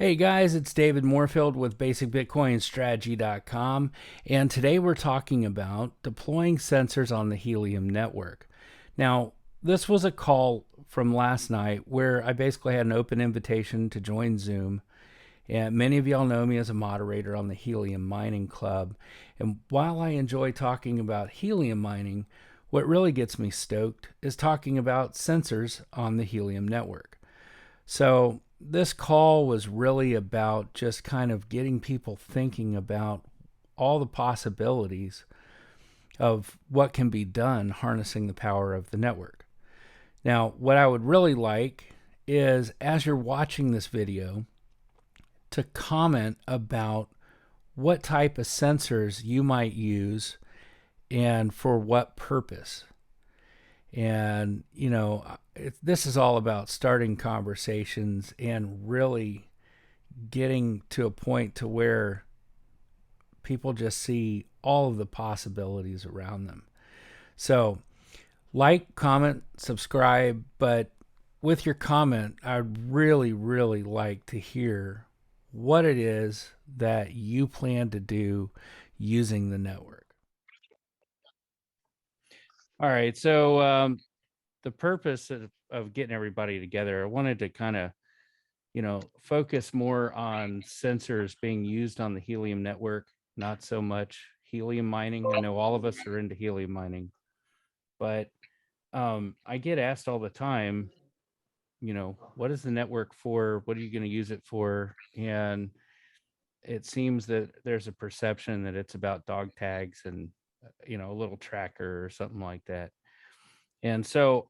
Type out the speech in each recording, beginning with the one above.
Hey guys, it's David Moorfield with BasicBitcoinStrategy.com, and today we're talking about deploying sensors on the Helium network. Now, this was a call from last night where I basically had an open invitation to join Zoom, and many of y'all know me as a moderator on the Helium Mining Club. And while I enjoy talking about helium mining, what really gets me stoked is talking about sensors on the Helium network. So this call was really about just kind of getting people thinking about all the possibilities of what can be done harnessing the power of the network. Now, what I would really like is as you're watching this video to comment about what type of sensors you might use and for what purpose. And, this is all about starting conversations and really getting to a point to where people just see all of the possibilities around them. So, like, comment, subscribe, but with your comment, I'd really, really like to hear what it is that you plan to do using the network. All right. So, the purpose of getting everybody together, I wanted to kind of focus more on sensors being used on the Helium network, not so much helium mining. I know all of us are into helium mining, but I get asked all the time, what is the network for? What are you going to use it for? And it seems that there's a perception that it's about dog tags and, a little tracker or something like that. And so,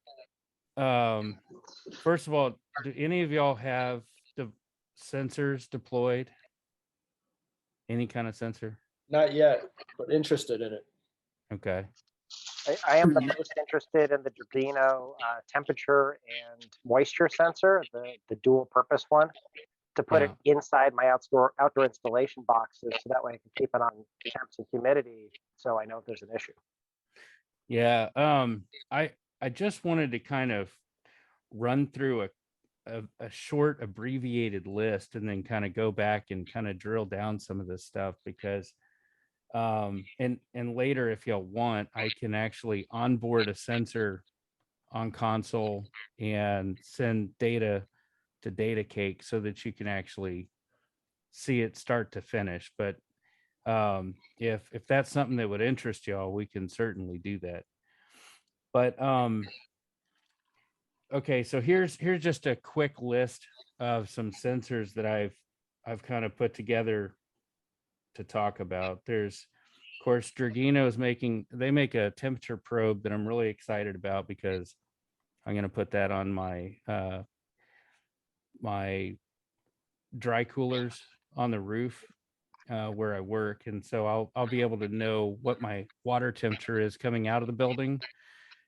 first of all, do any of y'all have the sensors deployed? Any kind of sensor? Not yet, but interested in it. Okay. I am the most interested in the Dragino temperature and moisture sensor, the dual purpose one, to put it Yeah. inside my outdoor installation boxes so that way I can keep it on temps and humidity so I know if there's an issue. Yeah. I just wanted to kind of run through a short abbreviated list and then kind of go back and kind of drill down some of this stuff because and later if y'all want, I can actually onboard a sensor on console and send data to data cake so that you can actually see it start to finish. But if that's something that would interest y'all, we can certainly do that. But okay, so here's just a quick list of some sensors that I've kind of put together to talk about. There's, of course, Dragino they make a temperature probe that I'm really excited about because I'm going to put that on my my dry coolers on the roof where I work, and so I'll be able to know what my water temperature is coming out of the building,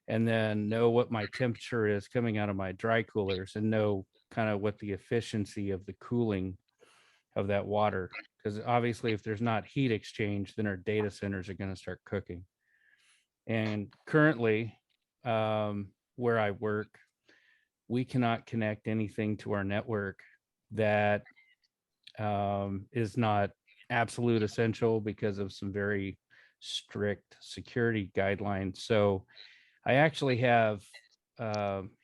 and then know what my temperature is coming out of my dry coolers, and know kind of what the efficiency of the cooling of that water. Because obviously, if there's not heat exchange, then our data centers are going to start cooking. And currently, where I work, we cannot connect anything to our network that is not absolute essential because of some very strict security guidelines. So I actually have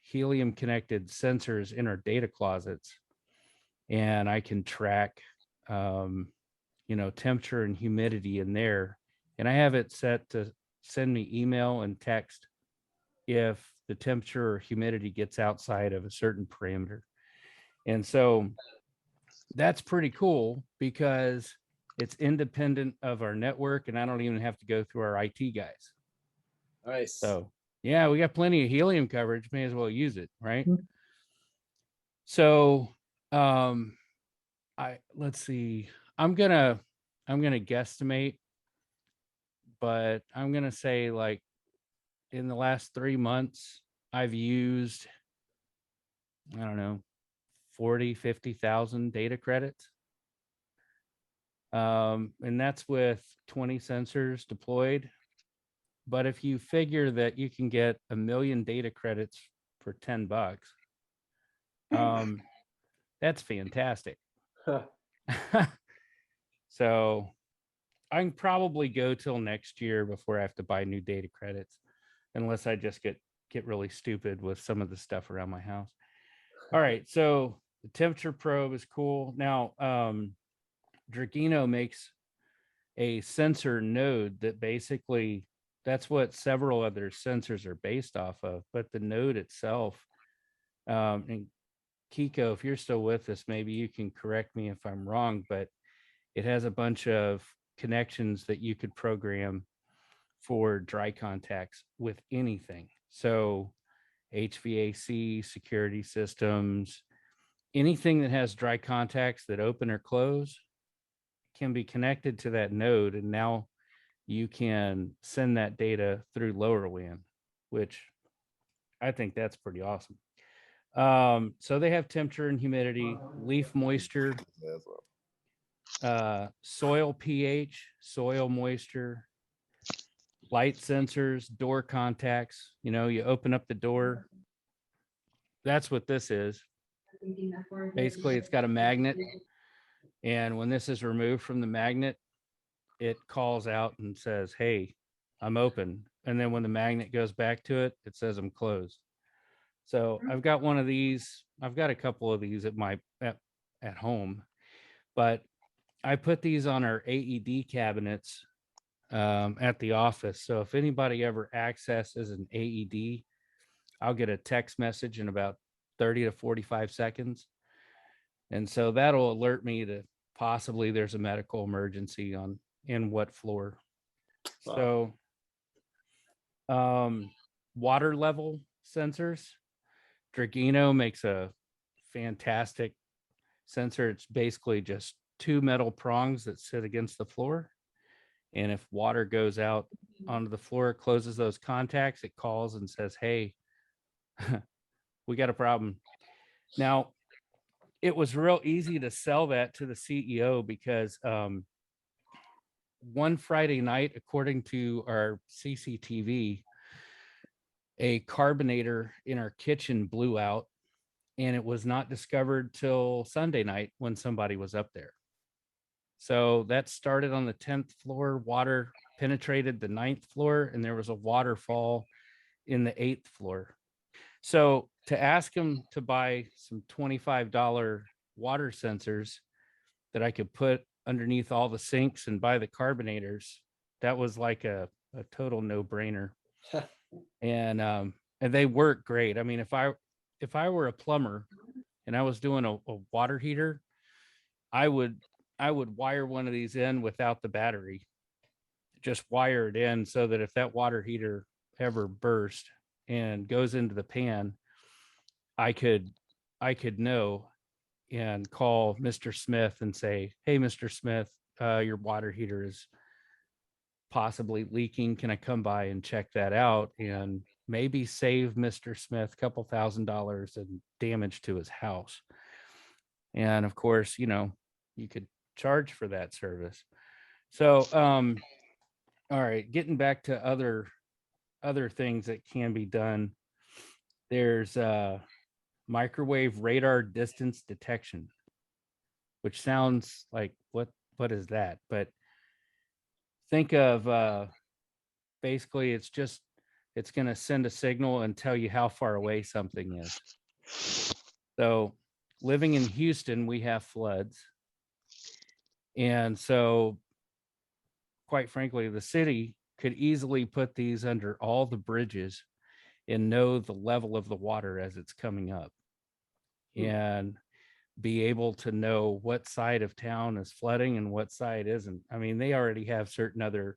helium connected sensors in our data closets, and I can track temperature and humidity in there, and I have it set to send me email and text if the temperature or humidity gets outside of a certain parameter. And so that's pretty cool because it's independent of our network, and I don't even have to go through our IT guys. Nice. So yeah, we got plenty of helium coverage. May as well use it, right? So let's see. I'm gonna guesstimate, but I'm gonna say like in the last 3 months, I've used, I don't know, 40-50,000 data credits. And that's with 20 sensors deployed. But if you figure that you can get 1 million data credits for $10, that's fantastic. Huh. So I can probably go till next year before I have to buy new data credits, unless I just get really stupid with some of the stuff around my house. All right, so the temperature probe is cool. Now, Dragino makes a sensor node that basically that's what several other sensors are based off of, but the node itself, and Kiko, if you're still with us, maybe you can correct me if I'm wrong, but it has a bunch of connections that you could program for dry contacts with anything. So HVAC, security systems, anything that has dry contacts that open or close can be connected to that node. And now you can send that data through LoRaWan, which I think that's pretty awesome. So they have temperature and humidity, leaf moisture, soil pH, soil moisture, light sensors, door contacts. You know, you open up the door. That's what this is. Basically, it's got a magnet. And when this is removed from the magnet, it calls out and says, hey, I'm open. And then when the magnet goes back to it, it says I'm closed. So I've got one of these. I've got a couple of these at home, but I put these on our AED cabinets at the office. So if anybody ever accesses an AED, I'll get a text message in about 30 to 45 seconds. And so that'll alert me that possibly there's a medical emergency in what floor. Wow. So water level sensors. Dragino makes a fantastic sensor. It's basically just two metal prongs that sit against the floor. And if water goes out onto the floor, it closes those contacts, it calls and says, hey, we got a problem. Now, it was real easy to sell that to the CEO because one Friday night, according to our CCTV, a carbonator in our kitchen blew out, and it was not discovered till Sunday night when somebody was up there. So that started on the 10th floor, water penetrated the 9th floor, and there was a waterfall in the 8th floor. So to ask him to buy some $25 water sensors that I could put underneath all the sinks and buy the carbonators, that was like a total no-brainer. And they work great. I mean, if I were a plumber and I was doing a water heater, I would wire one of these in without the battery. Just wire it in so that if that water heater ever burst and goes into the pan, I could know and call Mr. Smith and say, hey, Mr. Smith, your water heater is possibly leaking. Can I come by and check that out and maybe save Mr. Smith a couple $1,000s in damage to his house? And of course, you know, you could charge for that service. So, all right, getting back to other things that can be done. There's microwave radar distance detection, which sounds like what is that? But think of basically it's going to send a signal and tell you how far away something is. So living in Houston, we have floods. And so quite frankly, the city could easily put these under all the bridges and know the level of the water as it's coming up and be able to know what side of town is flooding and what side isn't. I mean, they already have certain other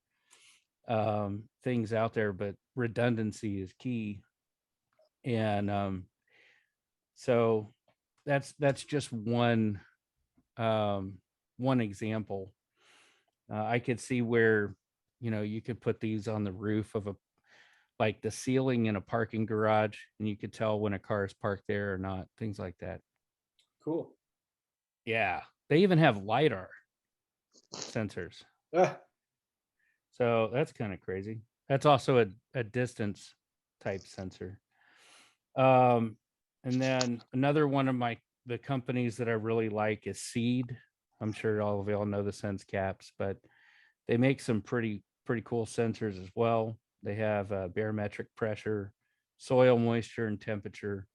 things out there, but redundancy is key. And so that's just one example. I could see where, you know, you could put these on the roof of like the ceiling in a parking garage, and you could tell when a car is parked there or not, things like that. Cool. Yeah. They even have LiDAR sensors. Ah, So that's kind of crazy. That's also a distance type sensor. And then another one of my the companies that I really like is Seed. I'm sure all of y'all know the sense caps, but they make some pretty cool sensors as well. They have barometric pressure, soil moisture and temperature,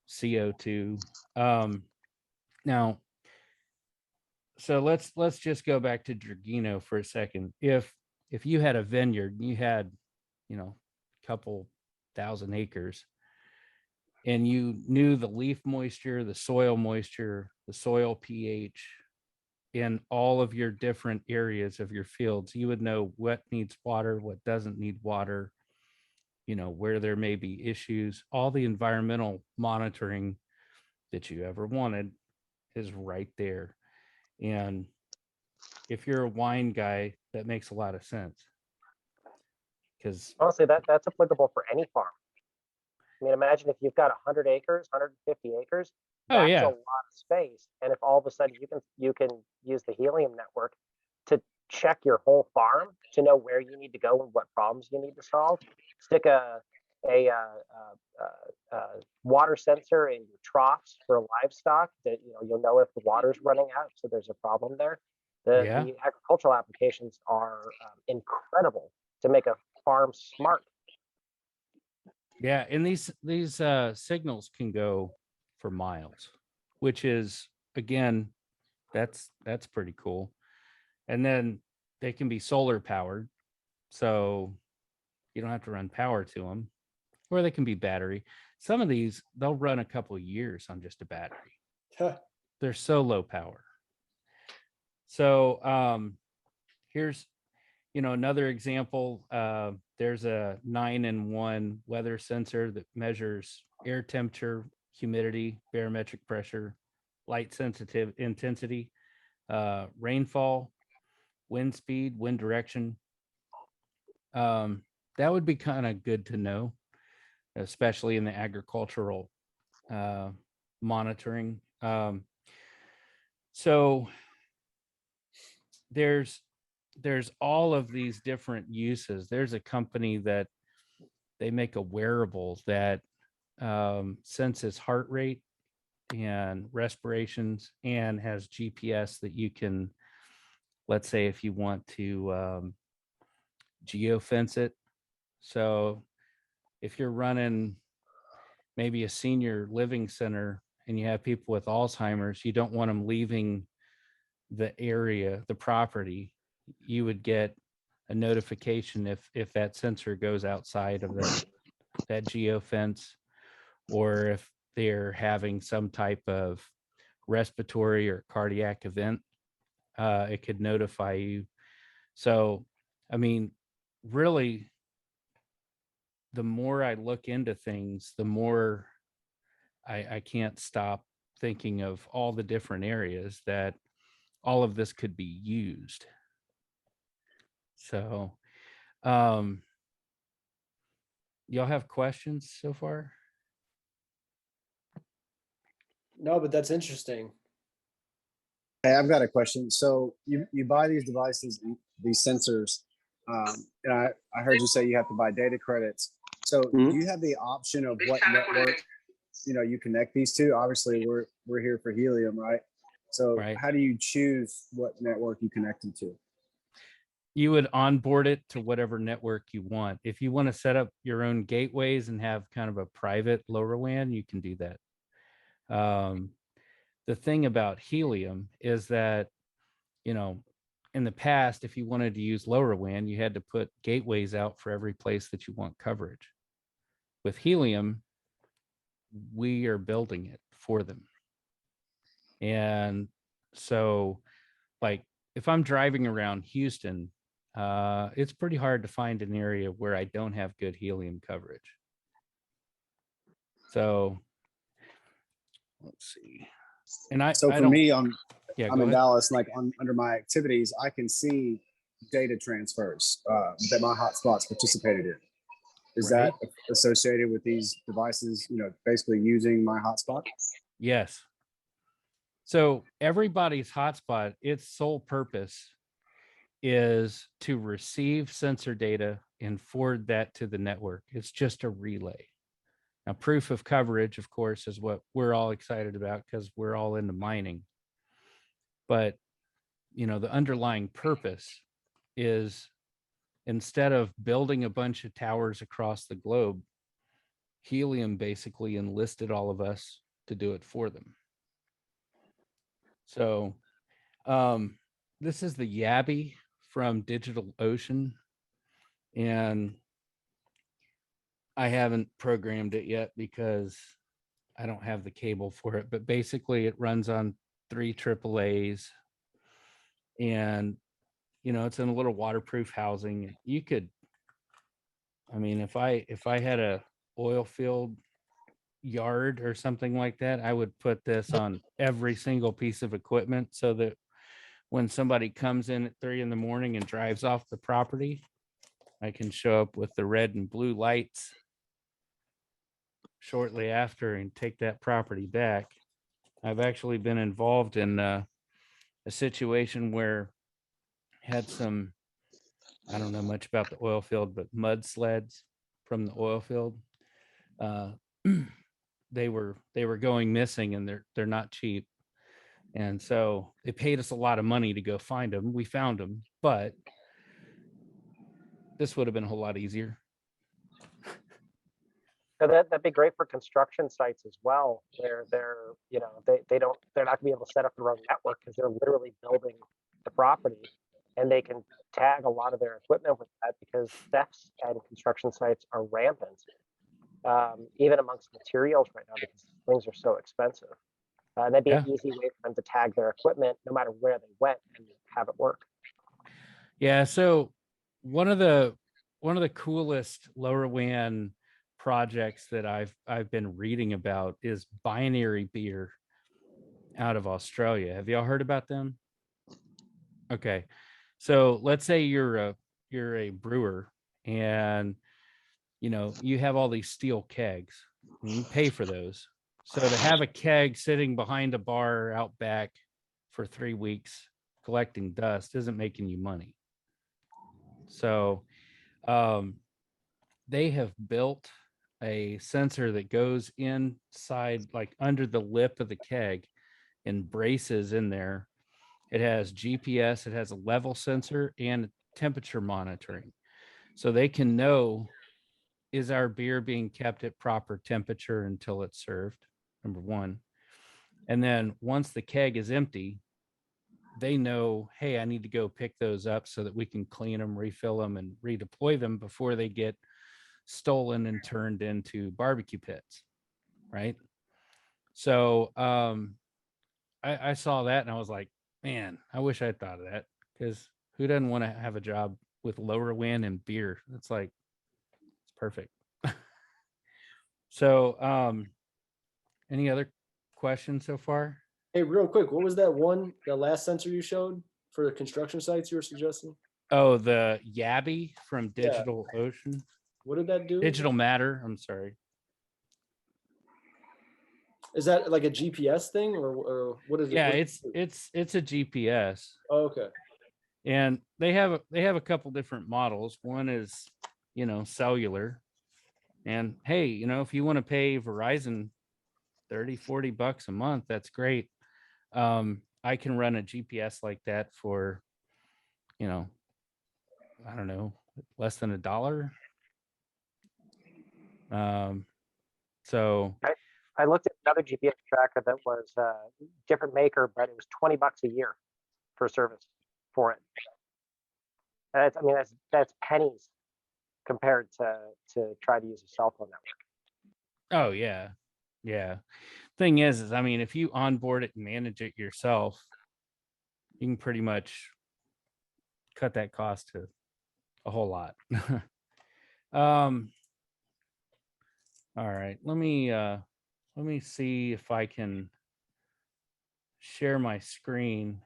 CO2. Now, so let's just go back to Dragino for a second. If you had a vineyard and you had, a couple thousand acres, and you knew the leaf moisture, the soil moisture, the soil pH in all of your different areas of your fields, you would know what needs water, what doesn't need water, where there may be issues. All the environmental monitoring that you ever wanted is right there. And if you're a wine guy, that makes a lot of sense. Because honestly, that's applicable for any farm. I mean, imagine if you've got 100 acres, 150 acres. That's a lot of space. And if all of a sudden you can use the Helium network to check your whole farm to know where you need to go and what problems you need to solve, stick a water sensor in your troughs for livestock that you'll know if the water's running out, so there's a problem there. The agricultural applications are incredible to make a farm smart. Yeah, and these signals can go for miles, which is, again, that's pretty cool. And then they can be solar powered, so you don't have to run power to them, or they can be battery. Some of these, they'll run a couple of years on just a battery. They're so low power. So here's another example. There's a 9-in-1 weather sensor that measures air temperature, humidity, barometric pressure, light sensitive intensity, rainfall, wind speed, wind direction. That would be kind of good to know, especially in the agricultural monitoring. So there's all of these different uses. There's a company that they make a wearable that senses heart rate and respirations and has GPS that you can, let's say if you want to geofence it. So if you're running maybe a senior living center and you have people with Alzheimer's, you don't want them leaving the area, the property. You would get a notification if that sensor goes outside of that geofence, or if they're having some type of respiratory or cardiac event, it could notify you. So, I mean, really, the more I look into things, the more I can't stop thinking of all the different areas that all of this could be used. So, y'all have questions so far? No, but that's interesting. Hey, I've got a question. So you buy these devices, these sensors, and I heard you say you have to buy data credits. So do you have the option of what network you connect these to? Obviously, we're here for Helium, right? So how do you choose what network you connect them to? You would onboard it to whatever network you want. If you want to set up your own gateways and have kind of a private LoRaWan, you can do that. The thing about Helium is that, in the past, if you wanted to use LoRaWan, you had to put gateways out for every place that you want coverage. With Helium, we are building it for them. And so, like, if I'm driving around Houston, it's pretty hard to find an area where I don't have good Helium coverage. So let's see. And I'm in Dallas, like under my activities, I can see data transfers that my hotspots participated in. Is that associated with these devices, basically using my hotspot? Yes. So everybody's hotspot, its sole purpose is to receive sensor data and forward that to the network. It's just a relay. Now, proof of coverage, of course, is what we're all excited about because we're all into mining. But, you know, the underlying purpose is instead of building a bunch of towers across the globe, Helium basically enlisted all of us to do it for them. So this is the Yabby from DigitalOcean, and I haven't programmed it yet because I don't have the cable for it, but basically it runs on 3 AAAs, and you know, it's in a little waterproof housing. You could, I mean, if I had a oil field yard or something like that, I would put this on every single piece of equipment so that when somebody comes in at 3 a.m. and drives off the property, I can show up with the red and blue lights shortly after and take that property back. I've actually been involved in a situation where I had some, I don't know much about the oil field, but mud sleds from the oil field. They were going missing, and they're not cheap. And so they paid us a lot of money to go find them. We found them, but this would have been a whole lot easier. So that'd be great for construction sites as well, where they're not gonna be able to set up their own network because they're literally building the property, and they can tag a lot of their equipment with that because thefts at construction sites are rampant, even amongst materials right now because things are so expensive. That'd be an easy way for them to tag their equipment no matter where they went and have it work. Yeah. So one of the coolest LoRaWan projects that I've been reading about is Binary Beer out of Australia. Have y'all heard about them? Okay. So let's say you're a brewer, and you know, you have all these steel kegs and you pay for those. So to have a keg sitting behind a bar out back for 3 weeks collecting dust isn't making you money. So they have built a sensor that goes inside, like under the lip of the keg, and braces in there. It has GPS, it has a level sensor and temperature monitoring. So they can know, is our beer being kept at proper temperature until it's served? Number one. And then once the keg is empty, they know, hey, I need to go pick those up so that we can clean them, refill them, and redeploy them before they get stolen and turned into barbecue pits. Right. So I saw that and I was like, man, I wish I thought of that, because who doesn't want to have a job with LoRaWan and beer? It's like, it's perfect. So any other questions so far? Hey, real quick, what was that last sensor you showed for the construction sites you were suggesting? Oh, the Yabby from DigitalOcean. What did that do? Digital Matter. I'm sorry. Is that like a GPS thing, or what is it? Yeah, it's a GPS. Oh, okay. And they have a couple different models. One is, you know, cellular. And hey, you know, if you want to pay Verizon $30-40 a month, that's great. I can run a GPS like that for, you know, I don't know, less than $1. So I looked at another GPS tracker that was a different maker, but it was $20 a year for service for it. And that's pennies compared to try to use a cell phone network. Oh yeah. Yeah. Thing is, I mean, if you onboard it and manage it yourself, you can pretty much cut that cost to a whole lot. All right, let me see if I can share my screen.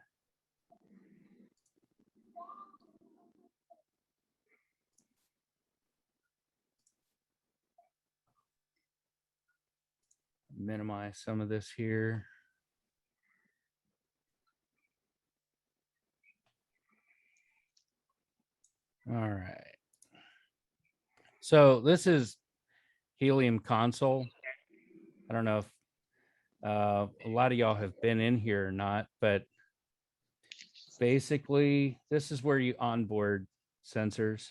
Minimize some of this here. All right. So this is Helium Console. I don't know if a lot of y'all have been in here or not, but basically this is where you onboard sensors.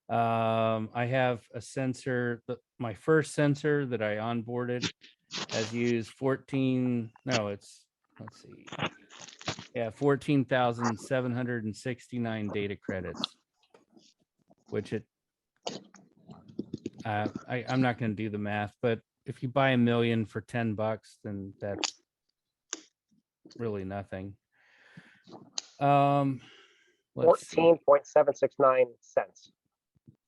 I have a sensor, my first sensor that I onboarded has used 14,769 data credits, which I'm not going to do the math, but if you buy 1 million for $10, then that's really nothing. 14.769 cents.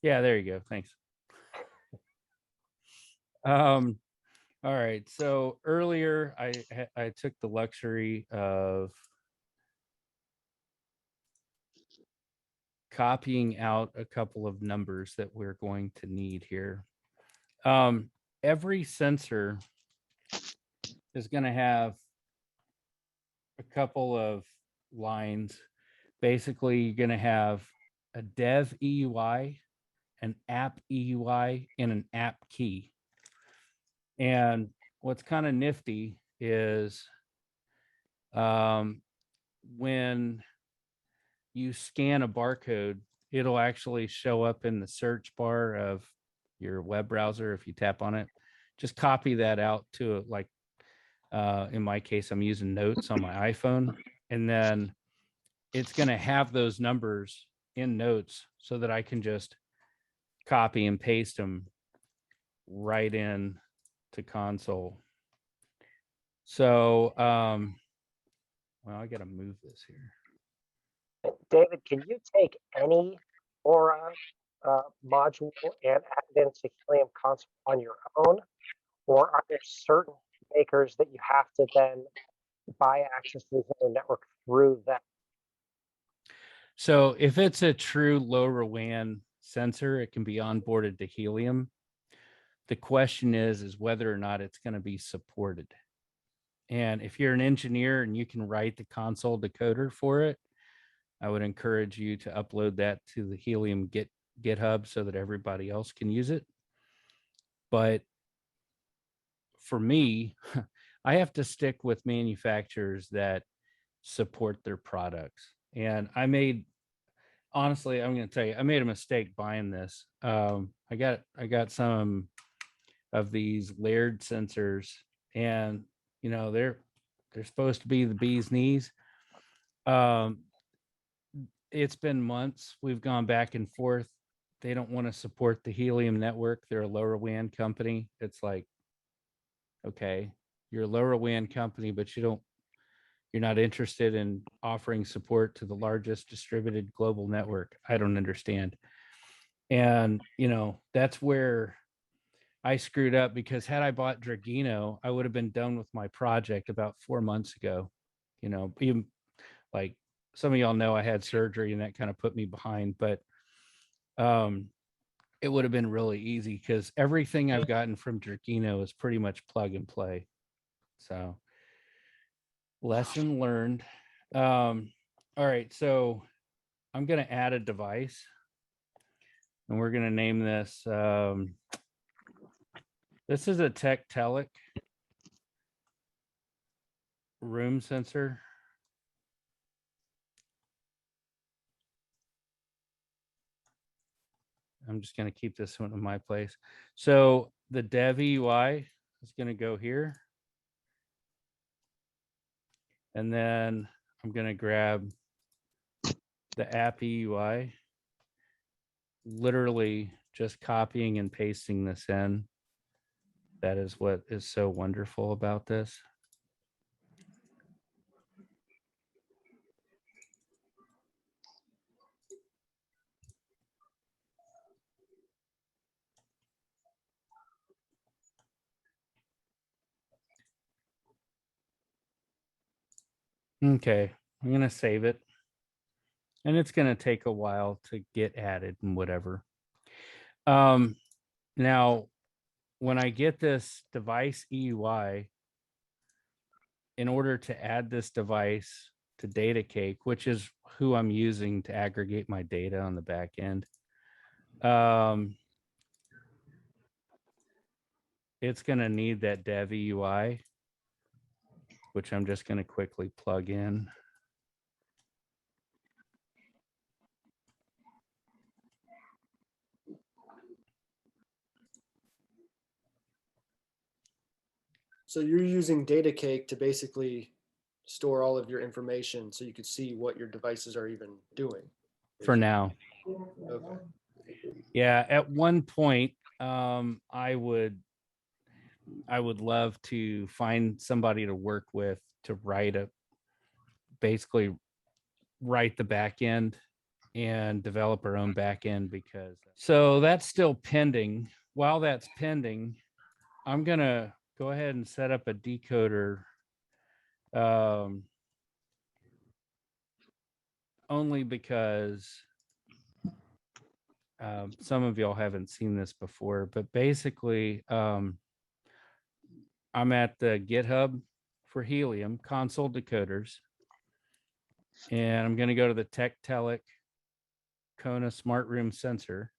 Yeah, there you go. Thanks. All right. So earlier I took the luxury of copying out a couple of numbers that we're going to need here. Every sensor is going to have a couple of lines. Basically, you're going to have a dev EUI, an app EUI, and an app key. And what's kind of nifty is when you scan a barcode, it'll actually show up in the search bar of your web browser. If you tap on it, just copy that out to like, in my case, I'm using Notes on my iPhone, and then it's going to have those numbers in Notes so that I can just copy and paste them right in to console. So, well, I got to move this here. David, can you take any LoRa module and add it into Helium Console on your own? Or are there certain makers that you have to then buy access to the Helium network through them? So if it's a true LoRaWan sensor, it can be onboarded to Helium. The question is whether or not it's going to be supported. And if you're an engineer and you can write the console decoder for it, I would encourage you to upload that to the Helium GitHub so that everybody else can use it. But for me, I have to stick with manufacturers that support their products. And honestly, I'm going to tell you, I made a mistake buying this. I got some of these layered sensors, and you know, they're supposed to be the bee's knees. It's been months. We've gone back and forth. They don't want to support the Helium network. They're a LoRaWan company. It's like, okay, you're a LoRaWan company, but you're not interested in offering support to the largest distributed global network. I don't understand. And, you know, that's where I screwed up, because had I bought Dragino, I would have been done with my project about 4 months ago. You know, even like some of y'all know I had surgery and that kind of put me behind, but it would have been really easy because everything I've gotten from Dragino is pretty much plug and play. So lesson learned. All right, so I'm going to add a device, and we're going to name this. This is a Tectalic room sensor. I'm just going to keep this one in my place. So the dev EUI is going to go here. And then I'm going to grab the app EUI, literally just copying and pasting this in. That is what is so wonderful about this. Okay, I'm going to save it. And it's going to take a while to get added and whatever. Now, when I get this device EUI, in order to add this device to DataCake, which is who I'm using to aggregate my data on the back end, it's going to need that dev UI, which I'm just going to quickly plug in. So you're using DataCake to basically store all of your information so you could see what your devices are even doing. For now. Okay. Yeah, at one point, I would love to find somebody to work with to basically write the back end and develop our own back end, because so that's still pending. While that's pending, I'm gonna go ahead and set up a decoder, only because some of y'all haven't seen this before, but basically I'm at the GitHub for Helium Console decoders, and I'm going to go to the Tectalic Kona Smart Room sensor.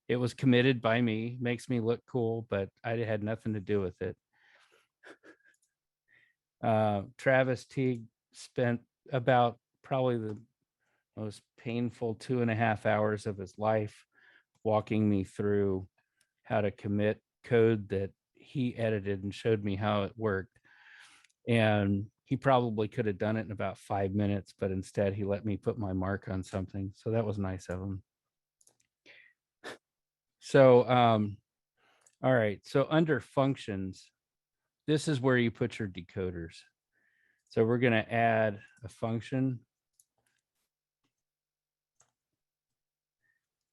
It was committed by me, makes me look cool, but I had nothing to do with it. Travis Teague spent about probably the most painful 2.5 hours of his life walking me through how to commit code that he edited and showed me how it worked. And he probably could have done it in about 5 minutes, but instead he let me put my mark on something. So that was nice of him. So, all right. So under functions, this is where you put your decoders. So we're going to add a function.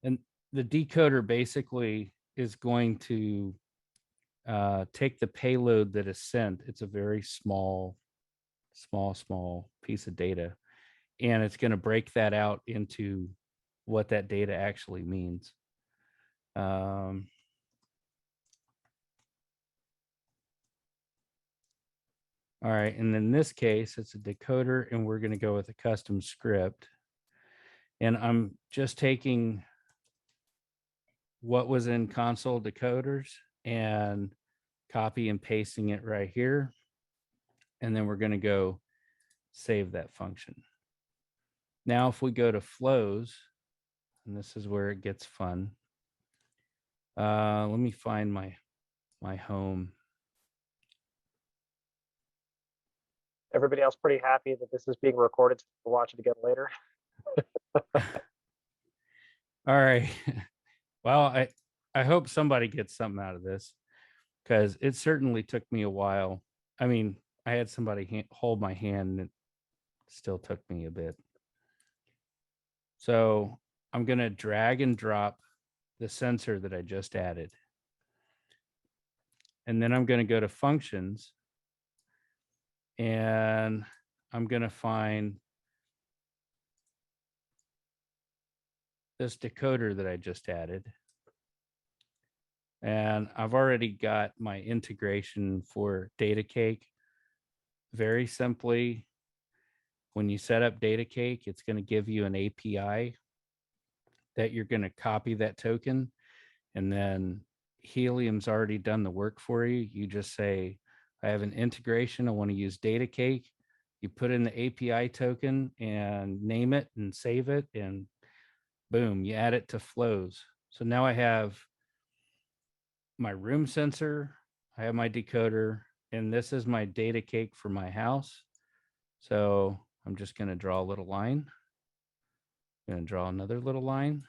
And the decoder basically is going to take the payload that is sent. It's a very small piece of data. And it's going to break that out into what that data actually means. All right, and in this case, it's a decoder, and we're going to go with a custom script. And I'm just taking what was in console decoders and copy and pasting it right here. And then we're going to go save that function. Now, if we go to flows, and this is where it gets fun. Let me find my home. Everybody else pretty happy that this is being recorded to watch it again later? All right. Well, I hope somebody gets something out of this, because it certainly took me a while. I mean, I had somebody hold my hand, and it still took me a bit. So I'm going to drag and drop the sensor that I just added. And then I'm going to go to functions, and I'm going to find this decoder that I just added. And I've already got my integration for DataCake. Very simply, when you set up DataCake, it's going to give you an API that you're going to copy that token. And then Helium's already done the work for you. You just say, I have an integration. I want to use DataCake. You put in the API token and name it and save it, and boom, you add it to flows. So now I have my room sensor, I have my decoder, and this is my DataCake for my house. So I'm just going to draw a little line. I'm going to draw another little line.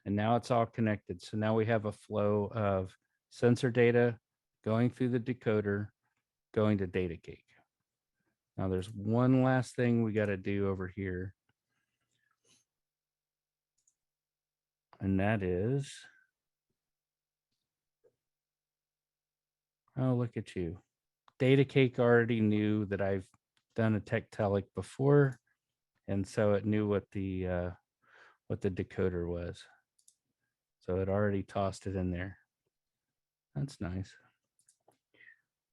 And now it's all connected. So now we have a flow of sensor data going through the decoder, going to DataCake. Now there's one last thing we got to do over here. And that is, oh, look at you. DataCake already knew that I've done a Tectalic before, and so it knew what the decoder was. So it already tossed it in there. That's nice.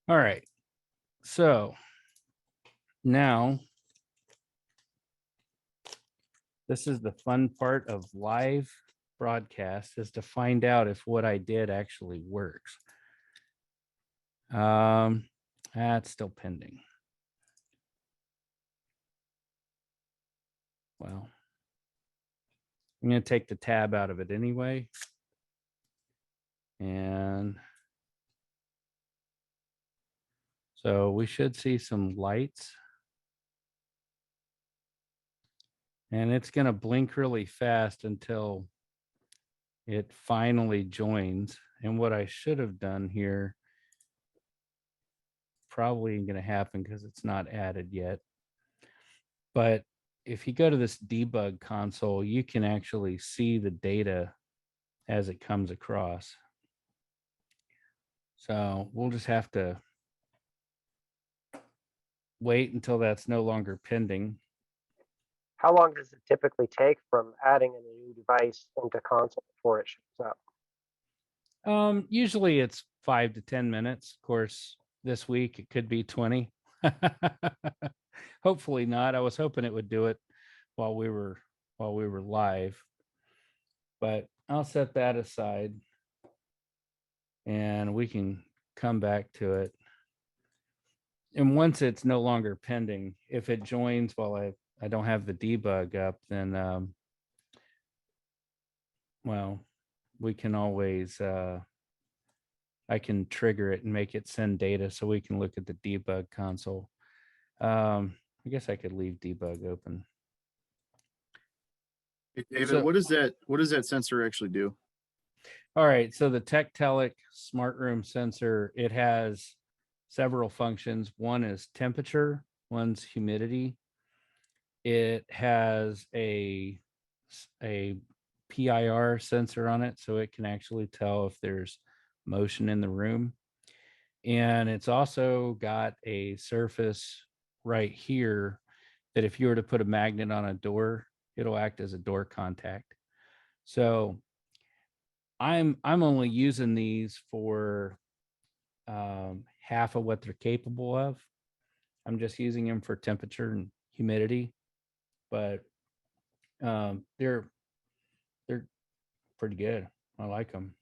All right. So now this is the fun part of live broadcast, is to find out if what I did actually works. That's still pending. Well, I'm going to take the tab out of it anyway. And so we should see some lights. And it's going to blink really fast until it finally joins. And what I should have done here, probably ain't going to happen because it's not added yet. But if you go to this debug console, you can actually see the data as it comes across. So we'll just have to wait until that's no longer pending. How long does it typically take from adding a new device into console before it shows up? Usually it's 5 to 10 minutes. Of course, this week it could be 20. Hopefully not. I was hoping it would do it while we were live, but I'll set that aside and we can come back to it. And once it's no longer pending, if it joins while I don't have the debug up, then well, we can always I can trigger it and make it send data so we can look at the debug console. I guess I could leave debug open. Hey, David, So- what does that sensor actually do? All right, so the Tectalic smart room sensor, it has several functions. One is temperature, one's humidity. It has a PIR sensor on it, so it can actually tell if there's motion in the room. And it's also got a surface right here that if you were to put a magnet on a door, it'll act as a door contact. So I'm only using these for half of what they're capable of. I'm just using them for temperature and humidity, but they're pretty good. I like them.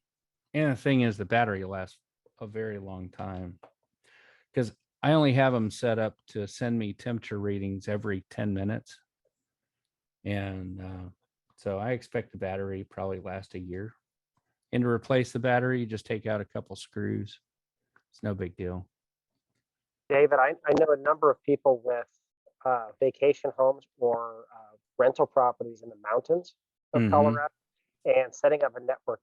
And the thing is, the battery lasts a very long time because I only have them set up to send me temperature readings every 10 minutes. And so I expect the battery probably last a year. And to replace the battery, you just take out a couple screws. It's no big deal. David, I know a number of people with vacation homes or rental properties in the mountains of Mhm. Colorado, and setting up a network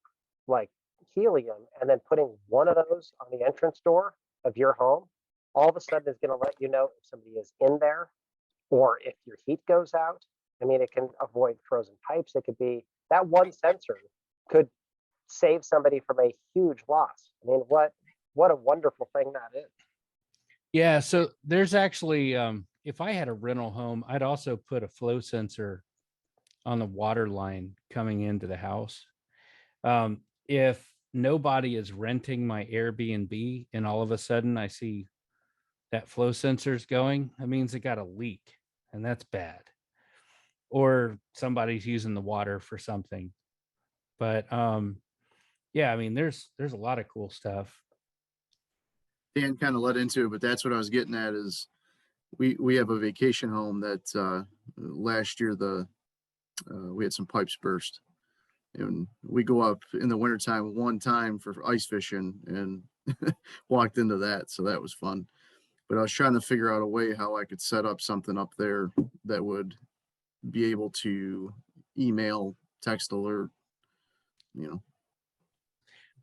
like Helium and then putting one of those on the entrance door of your home, all of a sudden is going to let you know if somebody is in there or if your heat goes out. I mean, it can avoid frozen pipes. It could be that one sensor could save somebody from a huge loss. I mean, what a wonderful thing that is. Yeah, so there's actually, if I had a rental home, I'd also put a flow sensor on the water line coming into the house. If nobody is renting my Airbnb and all of a sudden I see that flow sensor's going, that means it got a leak, and that's bad. Or somebody's using the water for something. But yeah, I mean, there's a lot of cool stuff. Dan kind of led into it, but that's what I was getting at is we have a vacation home that last year we had some pipes burst. And we go up in the wintertime one time for ice fishing and walked into that. So that was fun. But I was trying to figure out a way how I could set up something up there that would be able to email, text alert,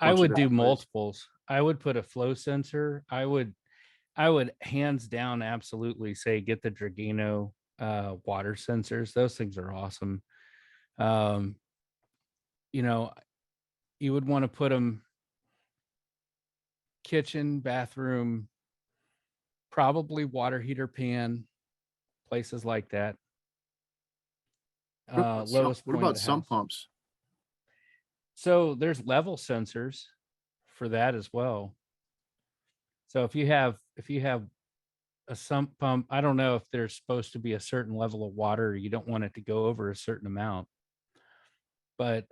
I would do different ways. multiples. I would put a flow sensor. I would hands down absolutely say get the Dragino water sensors. Those things are awesome. You know, you would want to put them kitchen, bathroom, probably water heater pan, places like that. Lowest What point about of the sump house. pumps? So there's level sensors for that as well. So if you have a sump pump, I don't know if there's supposed to be a certain level of water. You don't want it to go over a certain amount, but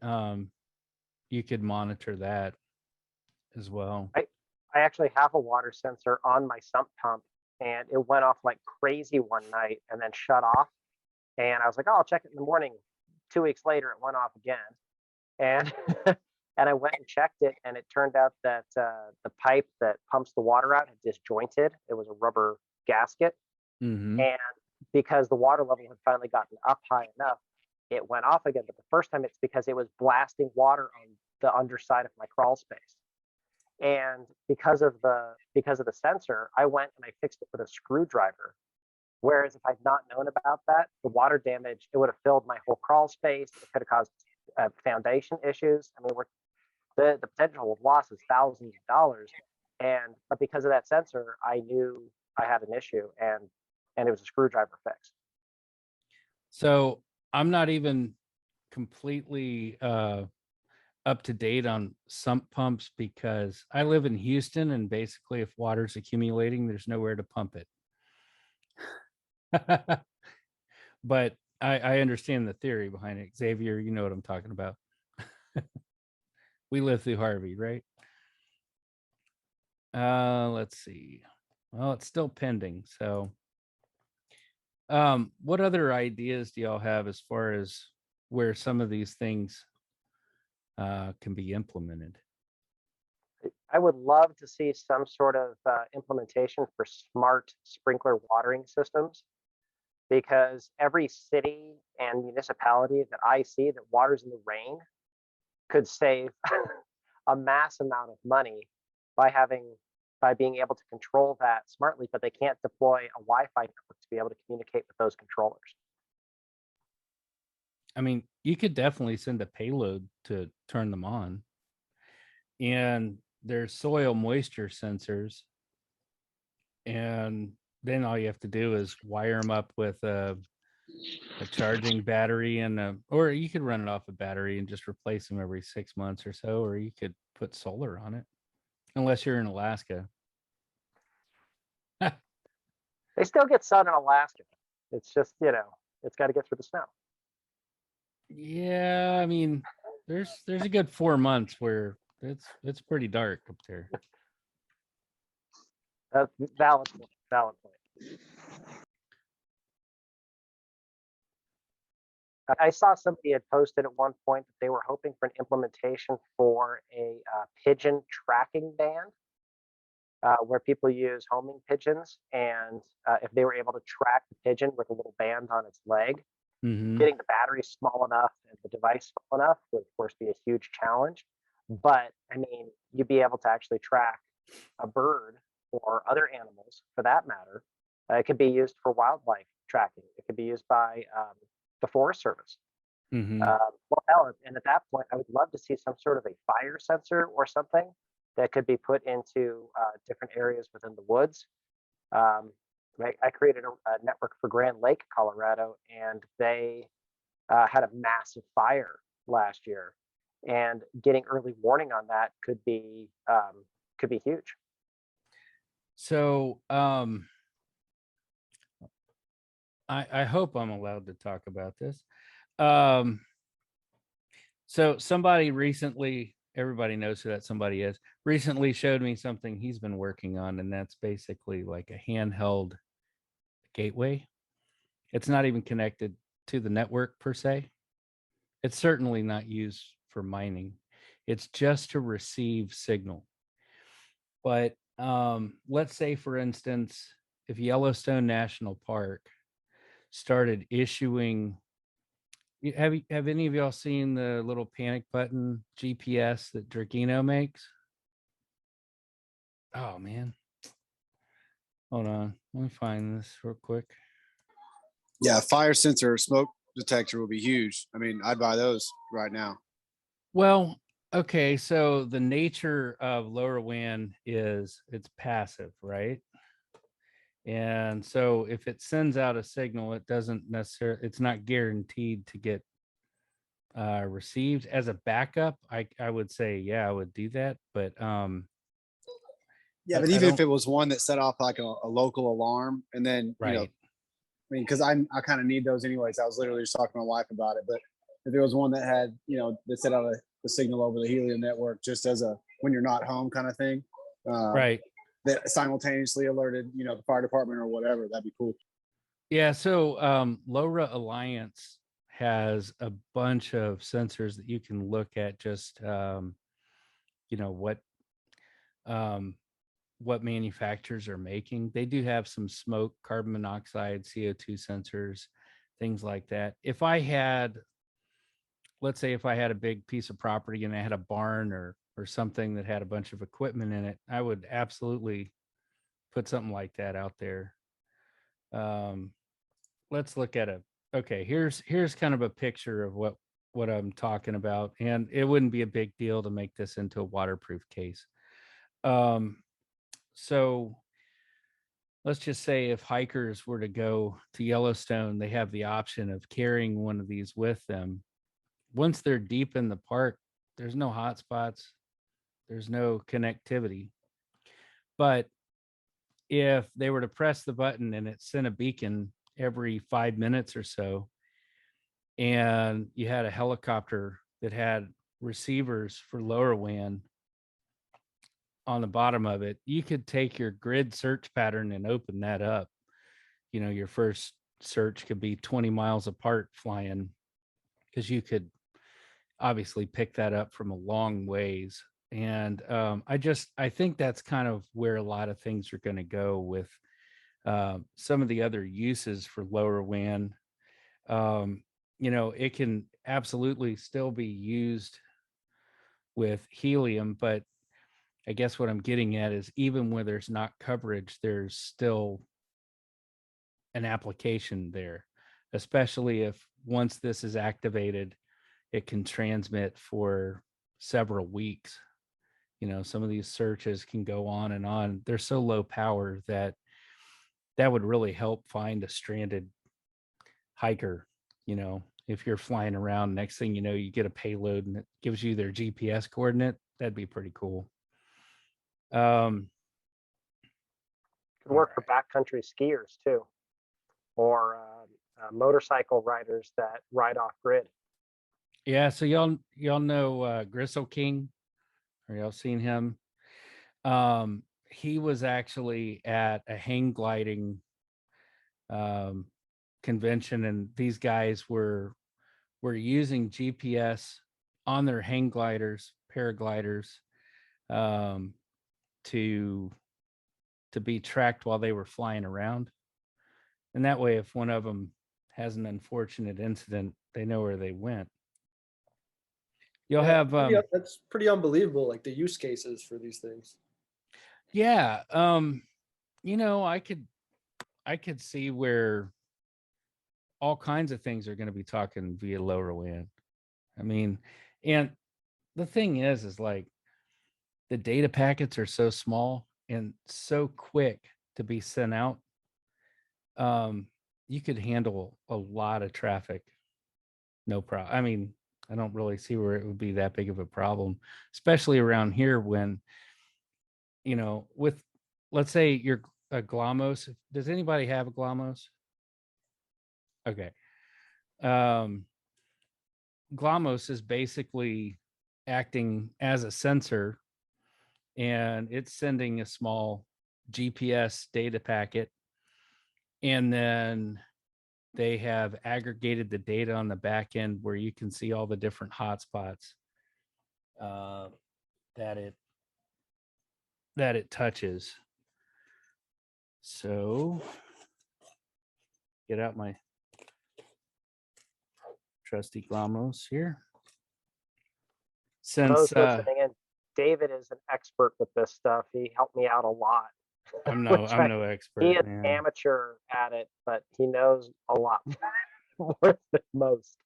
you could monitor that as well. I actually have a water sensor on my sump pump, and it went off like crazy one night and then shut off. And I was like, oh, I'll check it in the morning. 2 weeks later, it went off again. And and I went and checked it, and it turned out that the pipe that pumps the water out had disjointed. It was a rubber gasket. Mm-hmm. And because the water level had finally gotten up high enough, it went off again. But the first time, it's because it was blasting water on the underside of my crawl space. And because of the sensor, I went and I fixed it with a screwdriver. Whereas if I'd not known about that, the water damage, it would have filled my whole crawl space. It could have caused foundation issues. I mean, the potential of loss is thousands of dollars. But because of that sensor, I knew I had an issue, and it was a screwdriver fix. So I'm not even completely up to date on sump pumps because I live in Houston, and basically if water's accumulating, there's nowhere to pump it. But I understand the theory behind it. Xavier, you know what I'm talking about. We lived through Harvey, right? Let's see. Well, it's still pending. So what other ideas do y'all have as far as where some of these things can be implemented? I would love to see some sort of implementation for smart sprinkler watering systems, because every city and municipality that I see that waters in the rain could save a mass amount of money by being able to control that smartly, but they can't deploy a Wi-Fi network to be able to communicate with those controllers. I mean, you could definitely send a payload to turn them on. And there's soil moisture sensors. And then all you have to do is wire them up with a charging battery or you could run it off a battery and just replace them every 6 months or so, or you could put solar on it, unless you're in Alaska. They still get sun in Alaska. It's just, it's got to get through the snow. Yeah, I mean, there's a good 4 months where it's pretty dark up there. That's valid point. I saw somebody had posted at one point that they were hoping for an implementation for a pigeon tracking band, where people use homing pigeons, and if they were able to track the pigeon with a little band on its leg, getting the battery small enough and the device small enough would, of course, be a huge challenge. But I mean, you'd be able to actually track a bird or other animals, for that matter. It could be used for wildlife tracking. It could be used by the Forest Service. Well, hell, and at that point, I would love to see some sort of a fire sensor or something that could be put into different areas within the woods. I created a network for Grand Lake, Colorado, and they had a massive fire last year. And getting early warning on that could be huge. So I hope I'm allowed to talk about this. So somebody recently, everybody knows who that somebody is, recently showed me something he's been working on, and that's basically like a handheld gateway. It's not even connected to the network per se. It's certainly not used for mining. It's just to receive signal. But let's say, for instance, if Yellowstone National Park started issuing, have any of y'all seen the little panic button GPS that Drakino makes? Oh man, hold on, let me find this real quick. Yeah, fire sensor or smoke detector will be huge. I mean, I'd buy those right now. Well, okay, so the nature of LoRaWan is it's passive, right? And so if it sends out a signal, it doesn't necessarily, it's not guaranteed to get received. As a backup, I would say, yeah, I would do that. But yeah, but even if it was one that set off like a local alarm, and then right. I mean, because I kind of need those anyways. I was literally just talking to my wife about it. But if there was one that had, that set out the signal over the Helium network, just as a when you're not home kind of thing, Right. that simultaneously alerted, the fire department or whatever. That'd be cool. Yeah. So LoRa Alliance has a bunch of sensors that you can look at just, what manufacturers are making. They do have some smoke, carbon monoxide, CO2 sensors, things like that. Let's say if I had a big piece of property and I had a barn or something that had a bunch of equipment in it, I would absolutely put something like that out there. Let's look at okay, here's kind of a picture of what I'm talking about, and it wouldn't be a big deal to make this into a waterproof case. So let's just say if hikers were to go to Yellowstone, they have the option of carrying one of these with them. Once they're deep in the park, there's no hotspots, there's no connectivity. But if they were to press the button and it sent a beacon every 5 minutes or so, and you had a helicopter that had receivers for LoRaWan on the bottom of it, you could take your grid search pattern and open that up. Your first search could be 20 miles apart flying, because you could obviously pick that up from a long ways. And I think that's kind of where a lot of things are going to go with some of the other uses for LoRaWan. It can absolutely still be used with Helium, but I guess what I'm getting at is even when there's not coverage, there's still an application there, especially if once this is activated, it can transmit for several weeks. Some of these searches can go on and on. They're so low power that would really help find a stranded hiker. If you're flying around, next thing you know, you get a payload and it gives you their GPS coordinate. That'd be pretty cool. Could work for backcountry skiers too, or motorcycle riders that ride off grid. Yeah, so y'all know Gristle King, or y'all seen him? He was actually at a hang gliding convention, and these guys were using GPS on their hang gliders, paragliders, to be tracked while they were flying around. And that way, if one of them has an unfortunate incident, they know where they went. You'll have that's pretty unbelievable, like the use cases for these things. Yeah. I could see where all kinds of things are going to be talking via LoRaWan. I mean, and the thing is like the data packets are so small and so quick to be sent out. You could handle a lot of traffic. No problem. I mean, I don't really see where it would be that big of a problem, especially around here when, with, let's say you're a GLOMOS. Does anybody have a GLOMOS? Okay. GLOMOS is basically acting as a sensor, and it's sending a small GPS data packet, and then they have aggregated the data on the back end where you can see all the different hotspots that it touches. So get out my trusty GLOMOS here. Since listening in, David is an expert with this stuff. He helped me out a lot. I'm no expert. He is an amateur at it, but he knows a lot more than most.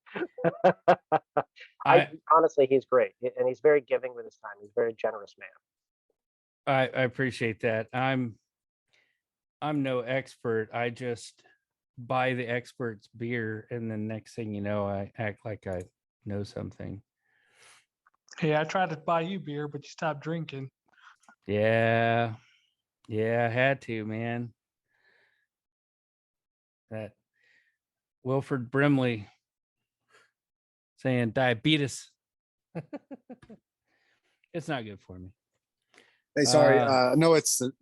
Honestly, he's great, and he's very giving with his time. He's a very generous man. I appreciate that. I'm no expert. I just buy the expert's beer, and then next thing you know, I act like I know something. Hey, I tried to buy you beer, but you stopped drinking. Yeah, I had to, man. That Wilford Brimley saying diabetes. It's not good for me. Hey, sorry. No, it's the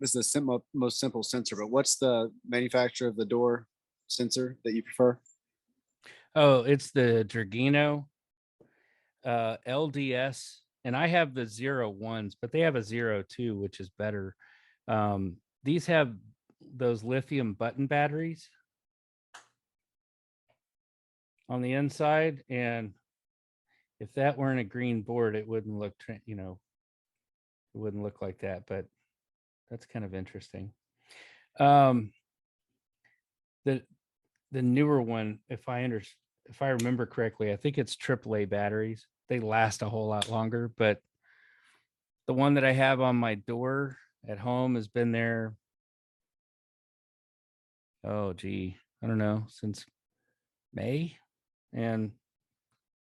most simple sensor, but what's the manufacturer of the door sensor that you prefer? Oh, it's the Dragino LDS, and I have the 01s, but they have a 02, which is better. These have those lithium button batteries on the inside, and if that weren't a green board, it wouldn't look, it wouldn't look like that, but that's kind of interesting. The newer one, if I remember correctly, I think it's AAA batteries. They last a whole lot longer, but the one that I have on my door at home has been there. Oh, gee, I don't know, since May, and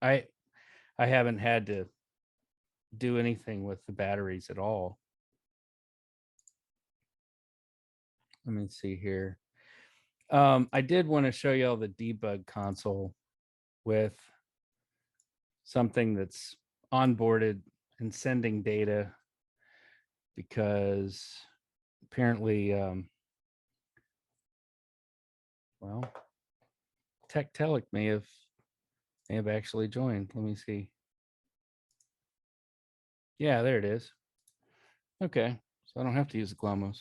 I haven't had to do anything with the batteries at all. Let me see here. I did want to show you all the debug console with something that's onboarded and sending data, because apparently, well, Tectalic may have actually joined. Let me see. Yeah, there it is. Okay, so I don't have to use the Glomos.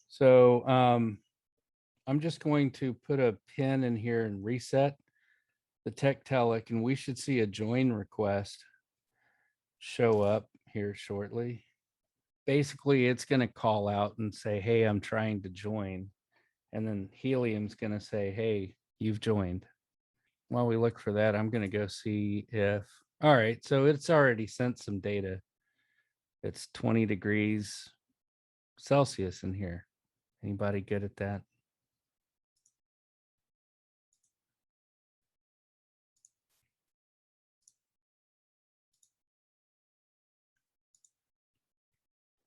So I'm just going to put a pin in here and reset the Tectalic, and we should see a join request show up here shortly. Basically, it's going to call out and say, hey, I'm trying to join. And then Helium's going to say, hey, you've joined. While we look for that, I'm going to go see if, all right, so it's already sent some data. It's 20 degrees Celsius in here. Anybody good at that?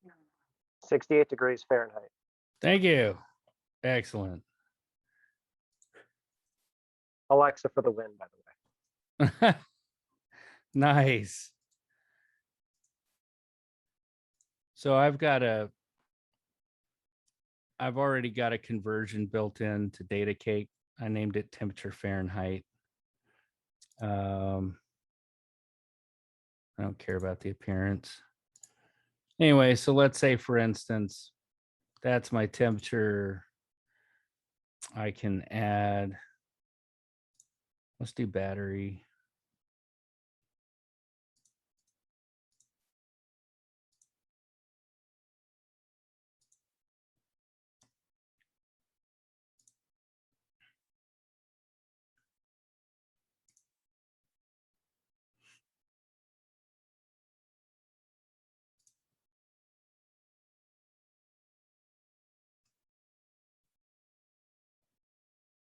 No. 68 degrees Fahrenheit. Thank you. Excellent. Alexa for the win, by the way. Nice. So I've already got a conversion built in to data cake. I named it temperature Fahrenheit. I don't care about the appearance. Anyway, so let's say, for instance, that's my temperature. I can add, let's do battery.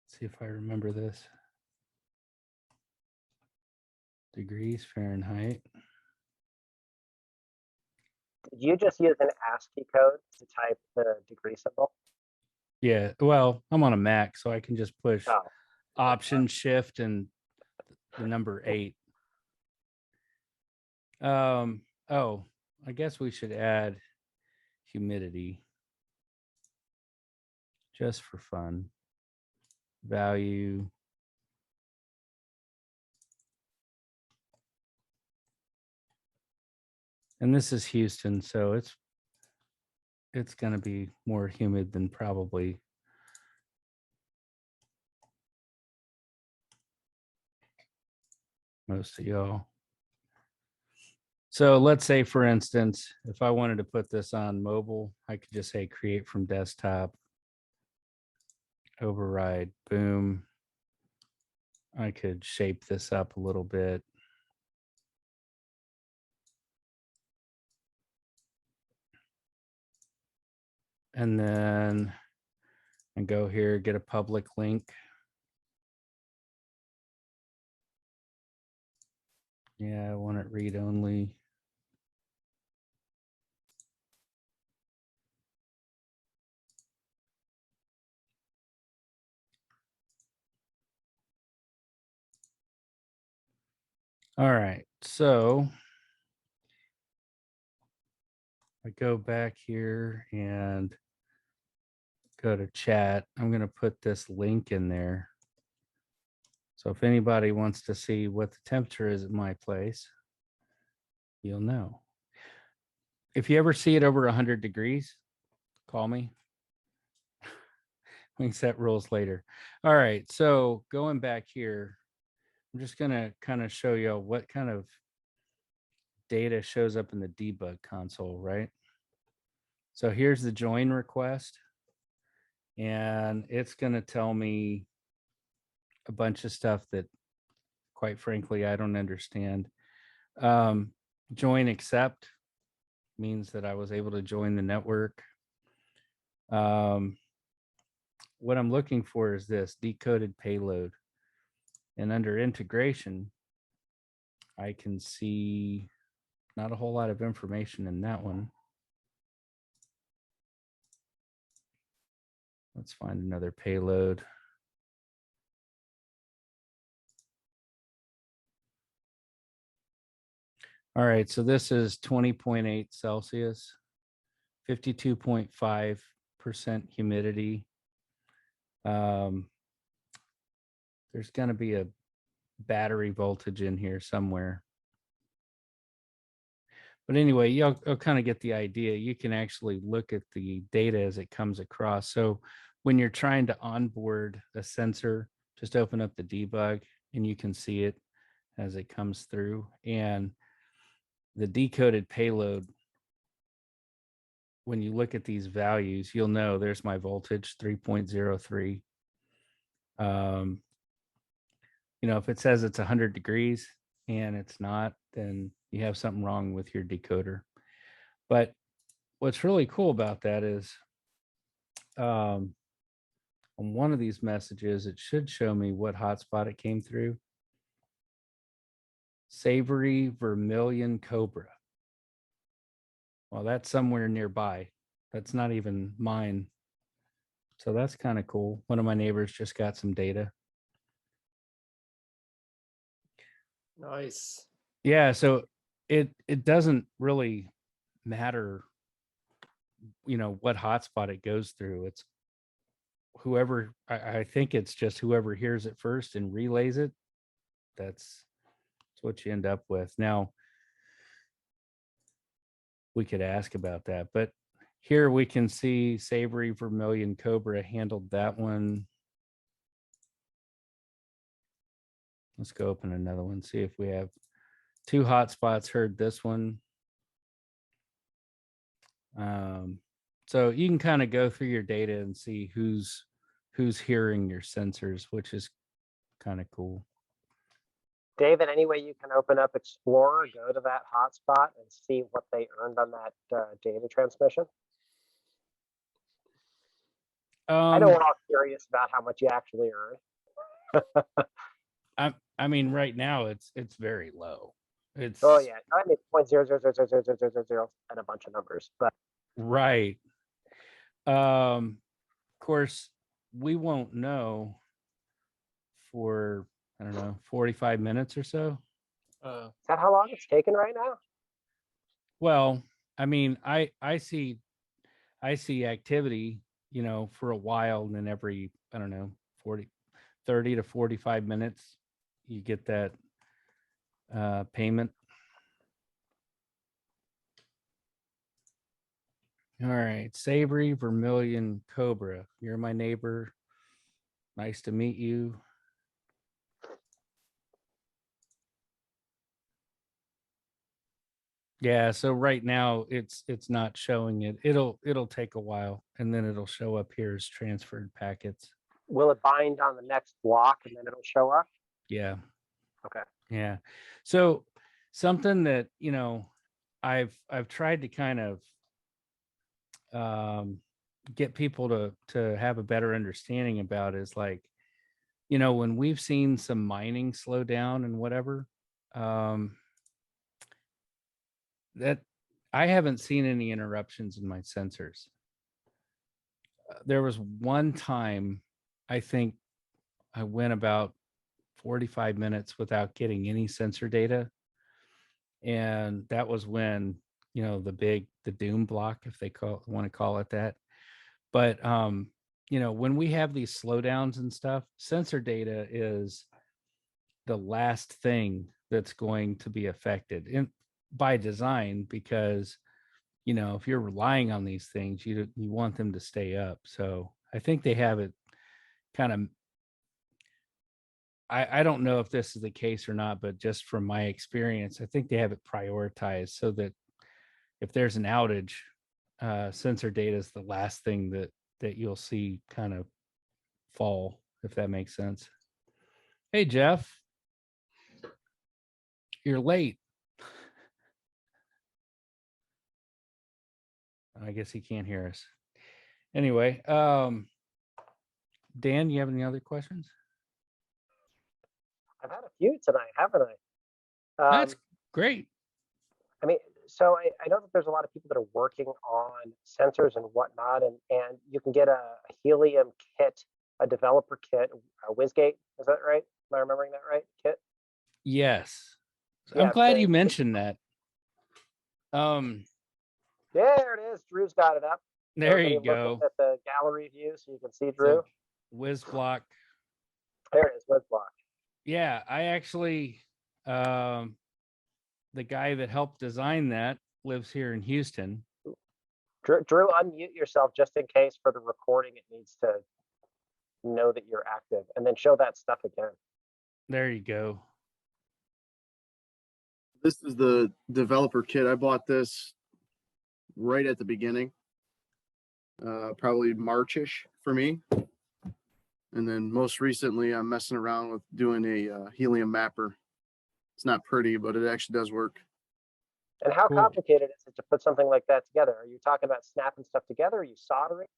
See if I remember this. Degrees Fahrenheit. Did you just use an ASCII code to type the degree symbol? Yeah, well, I'm on a Mac, so I can just push Option Shift and the number 8. Oh, I guess we should add humidity just for fun. Value. And this is Houston, so it's going to be more humid than probably most of y'all. So let's say, for instance, if I wanted to put this on mobile, I could just say create from desktop, override, boom. I could shape this up a little bit. And then I go here, get a public link. Yeah, I want it read only. All right, so I go back here and go to chat, I'm going to put this link in there. So if anybody wants to see what the temperature is at my place, you'll know. If you ever see it over 100 degrees, call me. We can set rules later. All right, so going back here, I'm just going to kind of show you what kind of data shows up in the debug console, right? So here's the join request, and it's going to tell me a bunch of stuff that, quite frankly, I don't understand. Join accept means that I was able to join the network. What I'm looking for is this decoded payload. And under integration, I can see not a whole lot of information in that one. Let's find another payload. All right, so this is 20.8 Celsius, 52.5% humidity. There's going to be a battery voltage in here somewhere. But anyway, you'll kind of get the idea. You can actually look at the data as it comes across. So when you're trying to onboard a sensor, just open up the debug and you can see it as it comes through. And the decoded payload, when you look at these values, you'll know there's my voltage, 3.03. You know, if it says it's 100 degrees and it's not, then you have something wrong with your decoder. But what's really cool about that is on one of these messages, it should show me what hotspot it came through. Savory Vermilion Cobra. Well, that's somewhere nearby. That's not even mine. So that's kind of cool. One of my neighbors just got some data. Nice. Yeah, so it doesn't really matter, you know, what hotspot it goes through. It's whoever, I think it's just whoever hears it first and relays it. That's what you end up with. Now, we could ask about that, but here we can see Savory Vermilion Cobra handled that one. Let's go open another one, see if we have two hotspots heard this one. So you can kind of go through your data and see who's hearing your sensors, which is kind of cool. David, any way you can open up Explorer, go to that hotspot and see what they earned on that data transmission? I know we're all curious about how much you actually earned. I mean, right now it's very low. It's I mean 0.0000000 and a bunch of numbers, but right. Of course, we won't know for, I don't know, 45 minutes or so. Is that how long it's taken right now? Well, I mean, I see activity, you know, for a while, and then every, I don't know, 30 to 45 minutes, you get that payment. All right, Savory Vermilion Cobra, you're my neighbor. Nice to meet you. Yeah, so right now it's not showing it. It'll take a while, and then it'll show up here as transferred packets. Will it bind on the next block and then it'll show up? Yeah. Okay. Yeah. So something that, you know, I've tried to kind of get people to have a better understanding about is, like, you know, when we've seen some mining slow down and whatever, that I haven't seen any interruptions in my sensors. There was one time, I think I went about 45 minutes without getting any sensor data. And that was when, you know, the big the doom block, if they want to call it that. But when we have these slowdowns and stuff, sensor data is the last thing that's going to be affected by design, because if you're relying on these things, you want them to stay up. So I think they have it kind of, I don't know if this is the case or not, but just from my experience, I think they have it prioritized so that if there's an outage, sensor data is the last thing that you'll see kind of fall, if that makes sense. Hey, Jeff, you're late. I guess he can't hear us. Anyway, Dan, you have any other questions? I've had a few tonight, haven't I? That's great. I mean, so I know that there's a lot of people that are working on sensors and whatnot, and you can get a Helium kit, a developer kit, a WizGate. Is that right? Am I remembering that right? Kit? Yes. Yeah, I'm glad you mentioned that. There it is. Drew's got it up. There you go. At the gallery view, so you can see Drew. WizBlock. There it is, WizBlock. Yeah, I actually, the guy that helped design that lives here in Houston. Drew, unmute yourself just in case for the recording. It needs to know that you're active, and then show that stuff again. There you go. This is the developer kit. I bought this right at the beginning, probably Marchish for me. And then most recently, I'm messing around with doing a helium mapper. It's not pretty, but it actually does work. And how complicated is it to put something like that together? Are you talking about snapping stuff together? Are you soldering?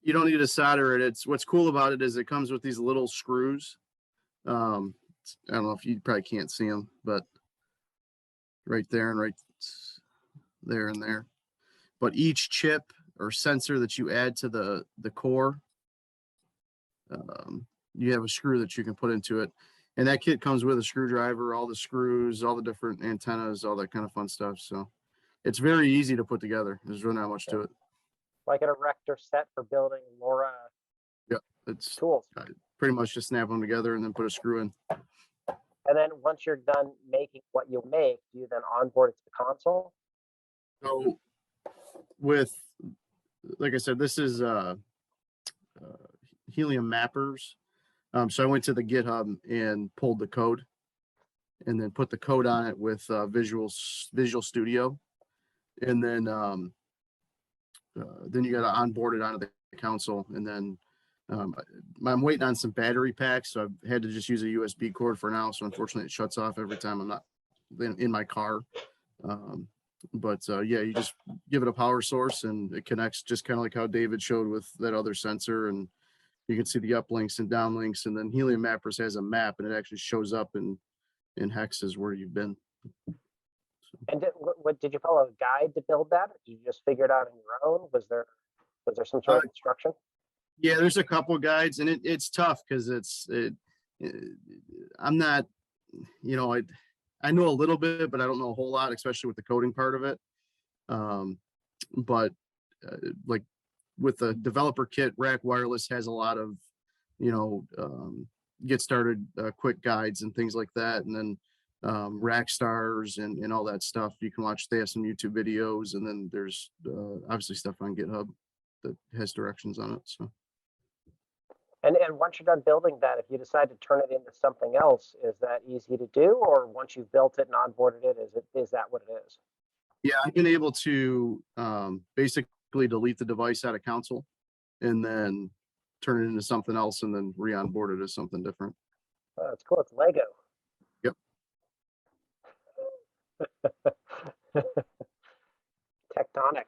You don't need to solder it. It's what's cool about it is it comes with these little screws. I don't know if you probably can't see them, but right there and right there and there. But each chip or sensor that you add to the core, you have a screw that you can put into it. And that kit comes with a screwdriver, all the screws, all the different antennas, all that kind of fun stuff. So it's very easy to put together. There's really not much to it. Like an erector set for building LoRa. Yeah, it's tools. Pretty much just snap them together and then put a screw in. And then once you're done making what you make, do you then onboard it to the console? So with, like I said, this is Helium mappers. So I went to the GitHub and pulled the code and then put the code on it with Visual Studio. And then you got to onboard it onto the console. And then I'm waiting on some battery packs. So I've had to just use a USB cord for now. So unfortunately it shuts off every time I'm not in my car. Yeah, you just give it a power source and it connects just kind of like how David showed with that other sensor, and you can see the uplinks and downlinks, and then Helium Mappers has a map and it actually shows up in hexes where you've been. And did you follow a guide to build that? Did you just figure it out on your own? Was there some sort of instruction? Yeah, there's a couple of guides, and it's tough because I'm not, I know a little bit, but I don't know a whole lot, especially with the coding part of it. Like with the developer kit, Rack Wireless has a lot of, get started quick guides and things like that. And then Rack Stars and all that stuff. You can watch, they have some YouTube videos, and then there's obviously stuff on GitHub that has directions on it. So. And once you're done building that, if you decide to turn it into something else, is that easy to do? Or once you've built it and onboarded it, is that what it is? Yeah, I've been able to basically delete the device out of console and then turn it into something else and then re-onboard it as something different. Oh, that's cool. It's Lego. Yep. Tectonic.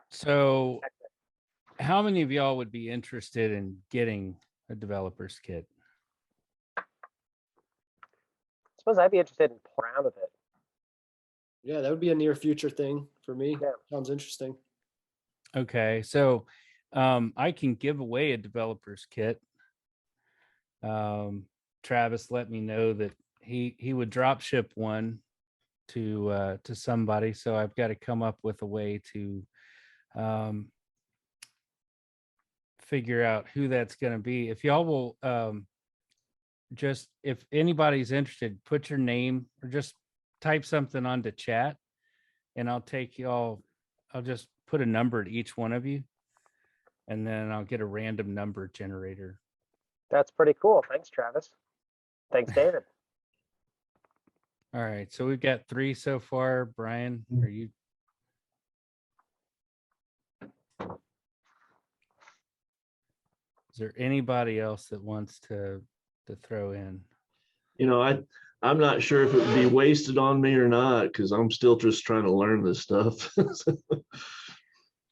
So how many of y'all would be interested in getting a developer's kit? I suppose I'd be interested in playing around with it. Yeah, that would be a near future thing for me. Yeah. Sounds interesting. Okay, so I can give away a developer's kit. Travis let me know that he would drop ship one to somebody, so I've got to come up with a way to figure out who that's going to be. If y'all will just, if anybody's interested, put your name or just type something onto chat, and I'll take y'all. I'll just put a number to each one of you, and then I'll get a random number generator. That's pretty cool. Thanks, Travis. Thanks, David. All right, so we've got 3 so far. Brian, are you? Is there anybody else that wants to throw in? You know, I'm not sure if it would be wasted on me or not, because I'm still just trying to learn this stuff.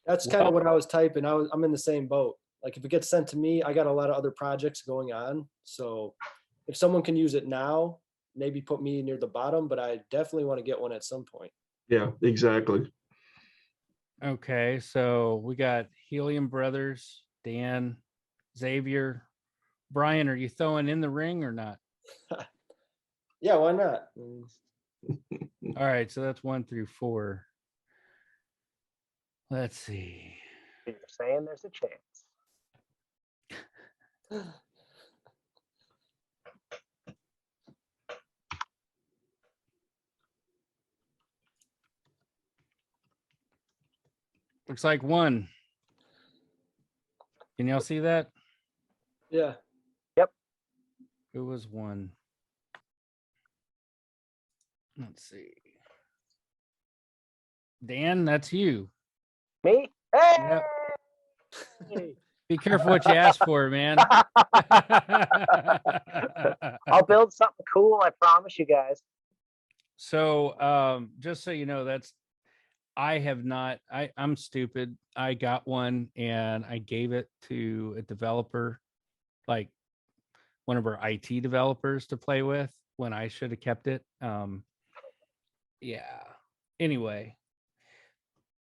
That's kind of what I was typing. I'm in the same boat. Like if it gets sent to me, I got a lot of other projects going on. So if someone can use it now, maybe put me near the bottom, but I definitely want to get one at some point. Yeah, exactly. Okay, so we got Helium Brothers, Dan, Xavier, Brian. Are you throwing in the ring or not? Yeah, why not? All right, so that's 1 through 4. Let's see. You're saying there's a chance. Looks like 1. Can y'all see that? Yeah. Yep. Who was 1? Let's see. Dan, that's you. Me? Hey! Yep. Be careful what you ask for, man. I'll build something cool, I promise you guys. So just so you know, I'm stupid. I got one and I gave it to a developer, like one of our IT developers to play with, when I should have kept it. Yeah. Anyway,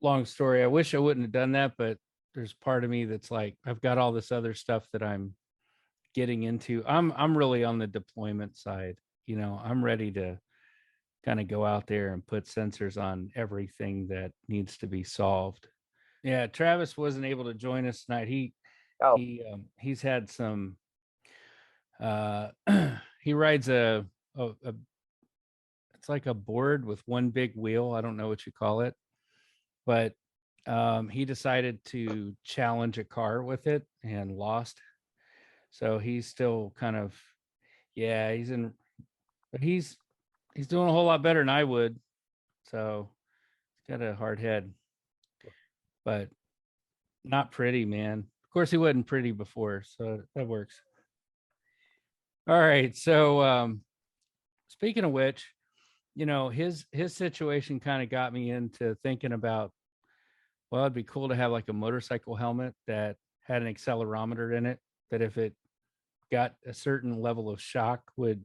long story. I wish I wouldn't have done that, but there's part of me that's like, I've got all this other stuff that I'm getting into. I'm really on the deployment side. You know, I'm ready to kind of go out there and put sensors on everything that needs to be solved. Yeah, Travis wasn't able to join us tonight. He's had some he rides a it's like a board with one big wheel. I don't know what you call it, but he decided to challenge a car with it and lost. So he's still kind of, yeah, but he's doing a whole lot better than I would. So he's got a hard head, but not pretty, man. Of course, he wasn't pretty before, so that works. All right. So speaking of which, you know, his situation kind of got me into thinking about, well, it'd be cool to have like a motorcycle helmet that had an accelerometer in it, that if it got a certain level of shock would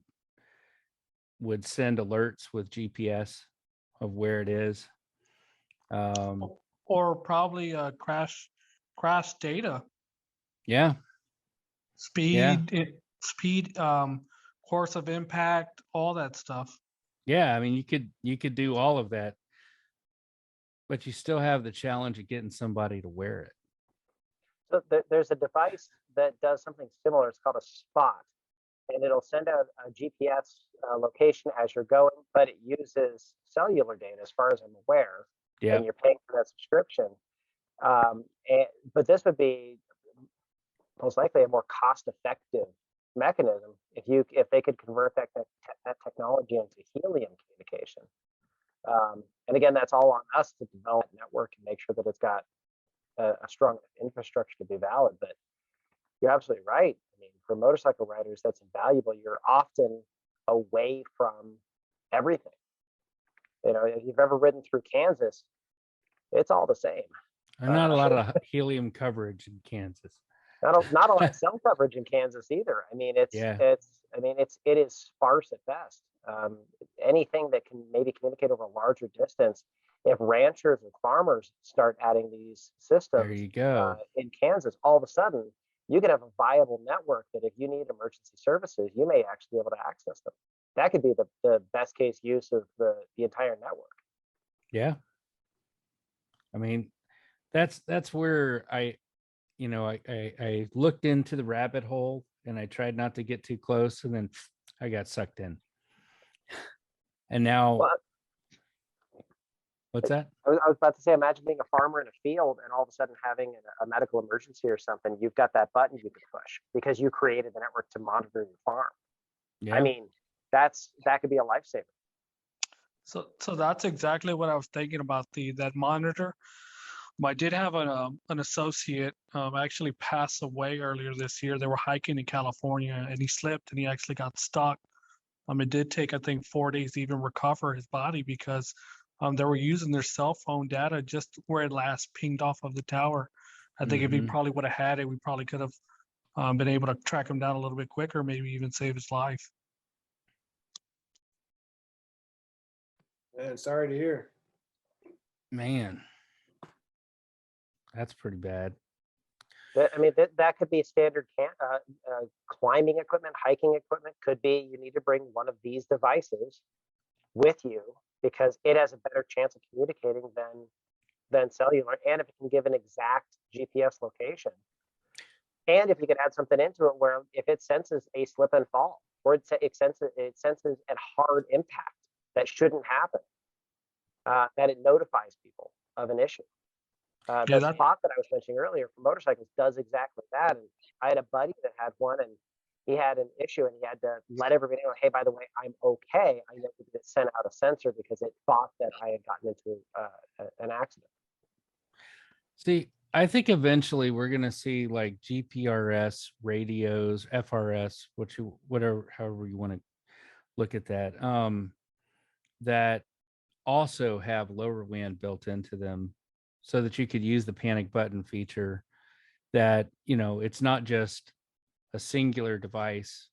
send alerts with GPS of where it is. Or probably crash data. Yeah. Speed, course of impact, all that stuff. Yeah, I mean, you could do all of that, but you still have the challenge of getting somebody to wear it. So there's a device that does something similar. It's called a spot, and it'll send out a GPS location as you're going, but it uses cellular data, as far as I'm aware. Yeah. And you're paying for that subscription. But this would be most likely a more cost-effective mechanism if they could convert that technology into helium communication. And again, that's all on us to develop a network and make sure that it's got a strong infrastructure to be valid. But you're absolutely right. I mean, for motorcycle riders, that's invaluable. You're often away from everything. You know, if you've ever ridden through Kansas, it's all the same. And not a lot of helium coverage in Kansas. Not a lot of cell coverage in Kansas either. I mean, it is sparse at best. Anything that can maybe communicate over a larger distance. If ranchers and farmers start adding these systems, there you go. In Kansas, all of a sudden you could have a viable network that if you need emergency services, you may actually be able to access them. that could be the best case use of the entire network. Yeah. I mean, that's where I looked into the rabbit hole and I tried not to get too close, and then I got sucked in. And now, Well, what's that? I was about to say, imagine being a farmer in a field and all of a sudden having a medical emergency or something. You've got that button you can push because you created the network to monitor your farm. Yeah. I mean, that could be a lifesaver. So that's exactly what I was thinking about that monitor. I did have an associate actually pass away earlier this year. They were hiking in California and he slipped and he actually got stuck. It did take, I think, 4 days to even recover his body because they were using their cell phone data just where it last pinged off of the tower. I think if he probably would have had it, we probably could have been able to track him down a little bit quicker, maybe even save his life. Man, sorry to hear. Man, that's pretty bad. I mean, that could be standard climbing equipment, hiking equipment. Could be you need to bring one of these devices with you because it has a better chance of communicating than cellular, and if it can give an exact GPS location, and if you could add something into it where if it senses a slip and fall, or it senses a hard impact that shouldn't happen, that it notifies people of an issue. The spot that I was mentioning earlier for motorcycles does exactly that. And I had a buddy that had one, and he had an issue, and he had to let everybody know, hey, by the way, I'm okay. I needed to send out a sensor because it thought that I had gotten into an accident. See, I think eventually we're going to see like GPRS radios, FRS, however you want to look at that, that also have LoRaWan built into them, so that you could use the panic button feature. That, it's not just a singular device.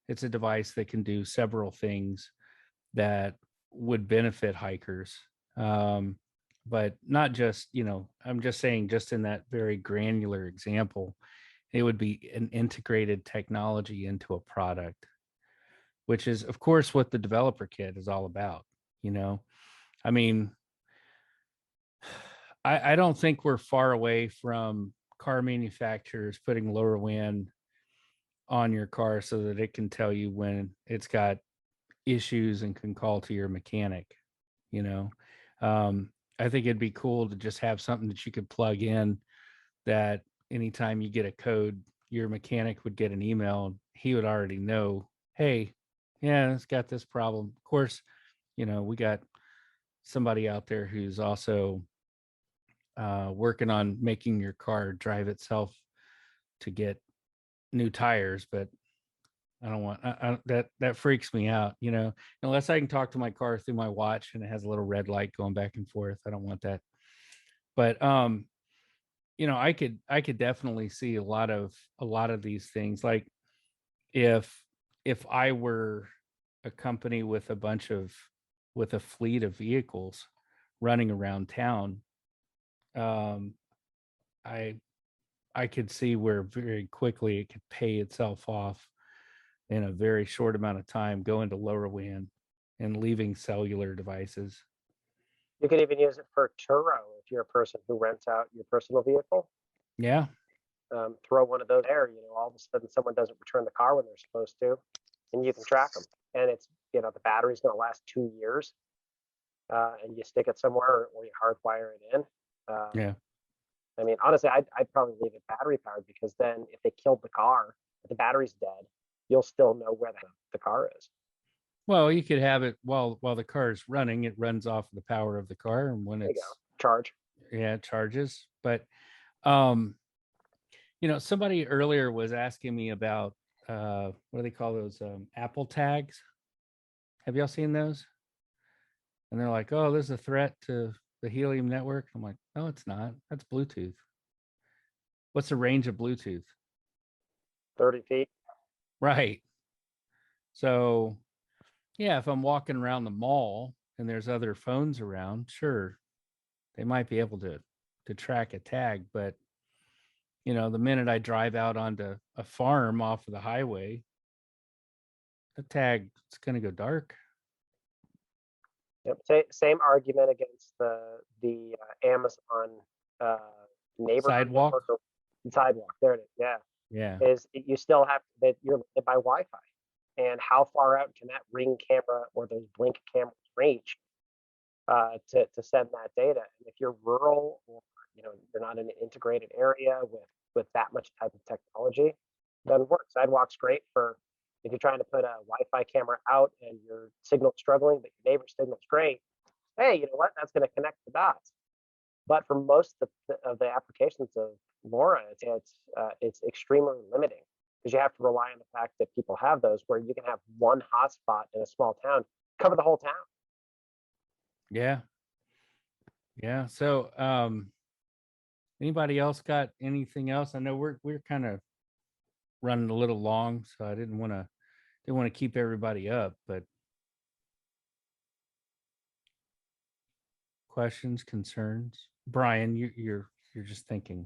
It's a device that can do several things that would benefit hikers. But not just, I'm just saying, just in that very granular example, it would be an integrated technology into a product, which is, of course, what the developer kit is all about. I mean, I don't think we're far away from car manufacturers putting LoRaWan on your car so that it can tell you when it's got issues and can call to your mechanic. I think it'd be cool to just have something that you could plug in, that anytime you get a code, your mechanic would get an email and he would already know, hey, yeah, it's got this problem. Of course, we got somebody out there who's also working on making your car drive itself to get new tires, but I don't want that freaks me out, unless I can talk to my car through my watch and it has a little red light going back and forth. I don't want that. But I could definitely see a lot of these things. Like if I were a company with a fleet of vehicles running around town, I could see where very quickly it could pay itself off in a very short amount of time, going to LoRaWan and leaving cellular devices. You could even use it for Turo if you're a person who rents out your personal vehicle. Yeah. Throw one of those there, all of a sudden someone doesn't return the car when they're supposed to, and you can track them. And it's, the battery's going to last 2 years, and you stick it somewhere or you hardwire it in. Yeah. I mean, honestly, I'd probably leave it battery powered, because then if they killed the car, if the battery's dead, you'll still know where the car is. Well, you could have it while the car is running. It runs off the power of the car, and when it's charge, it charges. But somebody earlier was asking me about what do they call those, Apple tags? Have y'all seen those? And they're like, oh, there's a threat to the Helium network. I'm like, no, it's not. That's Bluetooth. What's the range of Bluetooth? 30 feet. Right. So, yeah, if I'm walking around the mall and there's other phones around, sure, they might be able to track a tag. But, the minute I drive out onto a farm off of the highway, the tag, it's going to go dark. Yep. Same argument against the Amazon neighborhood Sidewalk. network or sidewalk. There it is. Yeah. Yeah. Is you still have that you're limited by Wi-Fi, and how far out can that Ring camera or those Blink cameras reach to send that data? And if you're rural, or you're not in an integrated area with that much type of technology, doesn't work. Sidewalk's great for if you're trying to put a Wi-Fi camera out and your signal's struggling, but your neighbor's signal's great. Hey, you know what? That's going to connect the dots. But for most of the applications of LoRa, it's extremely limiting because you have to rely on the fact that people have those, where you can have one hotspot in a small town cover the whole town. Yeah. Yeah. So, anybody else got anything else? I know we're kind of running a little long, so I didn't want to keep everybody up, but questions, concerns? Brian, you're just thinking.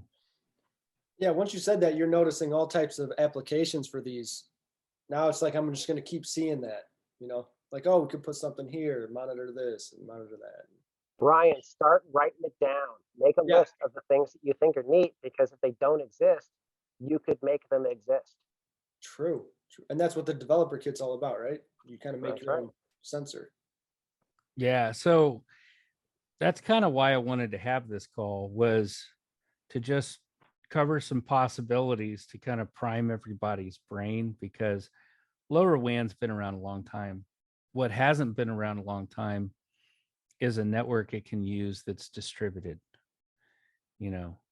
Yeah, once you said that, you're noticing all types of applications for these. Now it's like I'm just going to keep seeing that, like, oh, we could put something here, monitor this and monitor that. Brian, start writing it down. Make a list of the things that you think are neat, because if they don't exist, you could make them exist. True. And that's what the developer kit's all about, right? You kind of make That's your right. own sensor. Yeah. So that's kind of why I wanted to have this call, was to just cover some possibilities to kind of prime everybody's brain, because LoRaWan's been around a long time. What hasn't been around a long time is a network it can use that's distributed.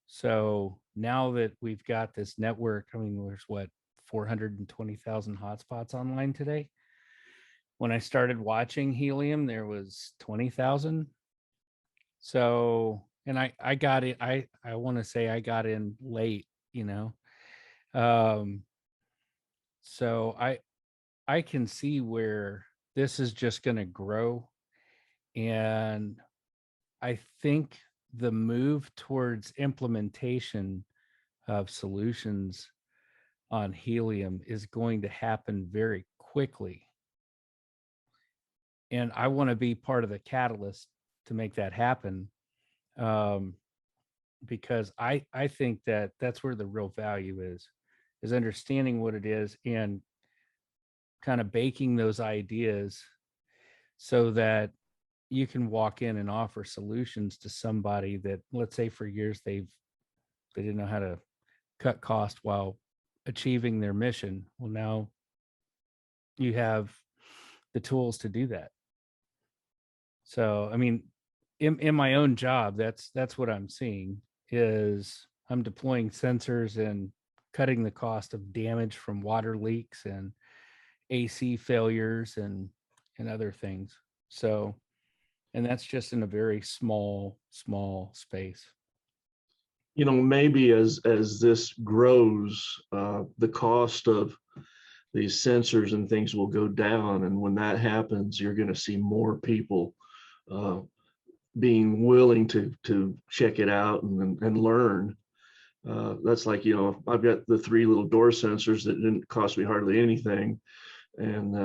So now that we've got this network, I mean, there's 420,000 hotspots online today. When I started watching Helium, there was 20,000. So, and I got it. I want to say I got in late, so I can see where this is just going to grow. And I think the move towards implementation of solutions on Helium is going to happen very quickly. And I want to be part of the catalyst to make that happen, because I think that that's where the real value is understanding what it is and kind of baking those ideas so that you can walk in and offer solutions to somebody that, let's say, for years they didn't know how to cut cost while achieving their mission. Well, now you have the tools to do that. So, I mean, in my own job, that's what I'm seeing, is I'm deploying sensors and cutting the cost of damage from water leaks and AC failures and other things. So, and that's just in a very small space. Maybe as this grows, the cost of these sensors and things will go down, and when that happens, you're going to see more people being willing to check it out and learn. That's like, I've got the 3 little door sensors that didn't cost me hardly anything, and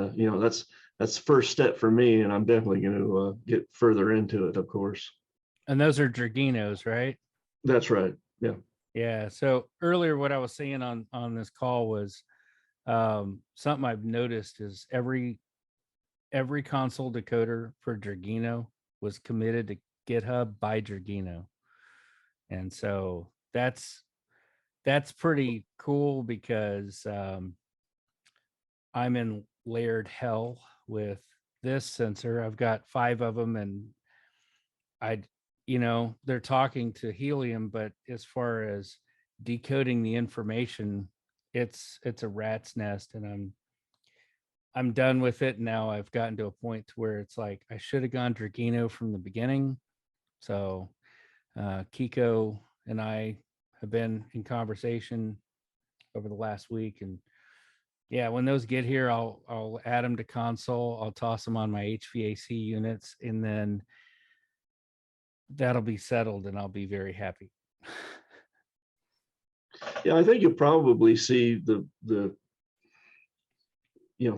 that's the first step for me, and I'm definitely going to get further into it, of course. And those are Draginos, right? That's right. Yeah. Yeah. So earlier, what I was saying on this call was something I've noticed is every console decoder for Dragino was committed to GitHub by Dragino. And so that's pretty cool, because I'm in layered hell with this sensor. I've got 5 of them, and they're talking to Helium, but as far as decoding the information, it's a rat's nest, and I'm done with it now. I've gotten to a point to where it's like I should have gone Dragino from the beginning. So Kiko and I have been in conversation over the last week, and yeah, when those get here, I'll add them to console. I'll toss them on my HVAC units, and then that'll be settled, and I'll be very happy. Yeah, I think you'll probably see the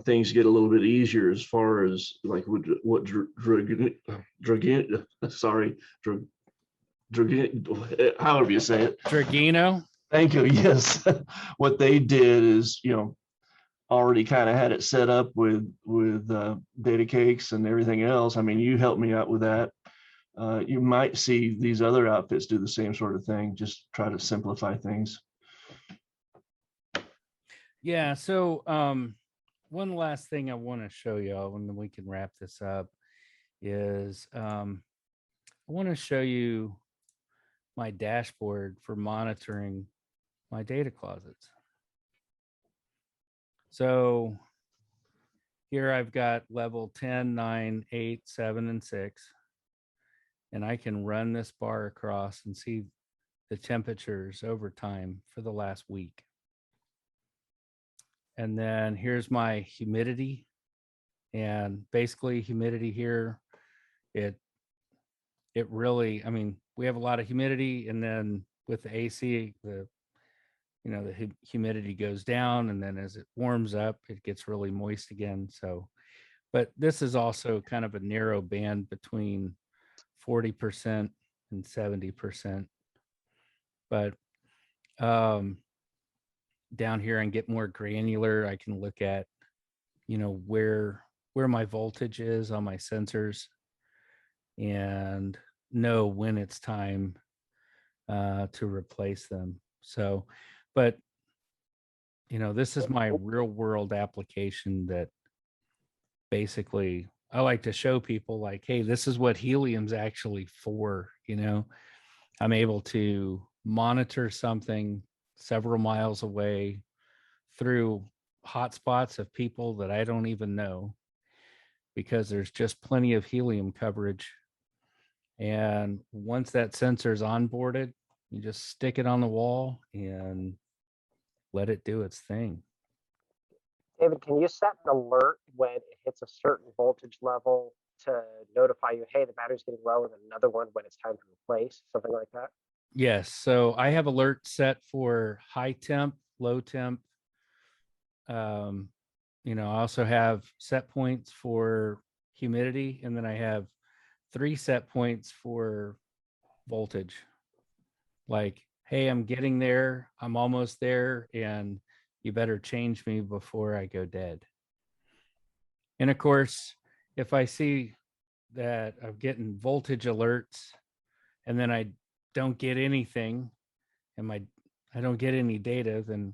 things get a little bit easier as far as like however you say it. Dragino. Thank you. Yes. What they did is, already kind of had it set up with data cakes and everything else. I mean, you helped me out with that. You might see these other outfits do the same sort of thing, just try to simplify things. Yeah. So one last thing I want to show y'all, and then we can wrap this up, is I want to show you my dashboard for monitoring my data closets. So here I've got level 10, 9, 8, 7, and 6. And I can run this bar across and see the temperatures over time for the last week. And then here's my humidity. And basically humidity here, it really, I mean, we have a lot of humidity, and then with the AC, the humidity goes down, and then as it warms up, it gets really moist again. So, but this is also kind of a narrow band between 40% and 70%. But down here and get more granular, I can look at, where my voltage is on my sensors and know when it's time to replace them. So, but this is my real world application that basically I like to show people, like, hey, this is what helium's actually for. I'm able to monitor something several miles away through hotspots of people that I don't even know, because there's just plenty of helium coverage. And once that sensor's onboarded, you just stick it on the wall and let it do its thing. David, can you set an alert when it hits a certain voltage level to notify you, hey, the battery's getting low, and another one when it's time to replace, something like that? Yes. So I have alerts set for high temp, low temp. I also have set points for humidity, and then I have 3 set points for voltage. Like, hey, I'm getting there, I'm almost there, and you better change me before I go dead. And of course, if I see that I'm getting voltage alerts and then I don't get anything and I don't get any data, then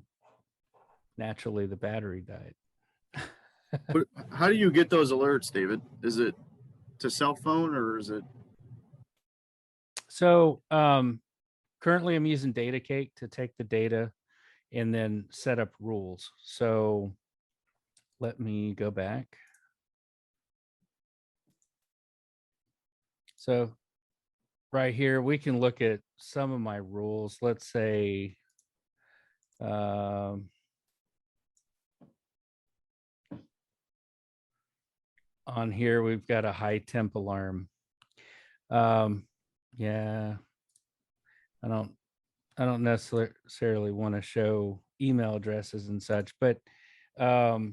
naturally the battery died. But how do you get those alerts, David? Is it to cell phone or is it? So currently I'm using Data Cake to take the data and then set up rules. So let me go back. So right here, we can look at some of my rules. Let's say, on here, we've got a high temp alarm. Yeah, I don't necessarily want to show email addresses and such, but I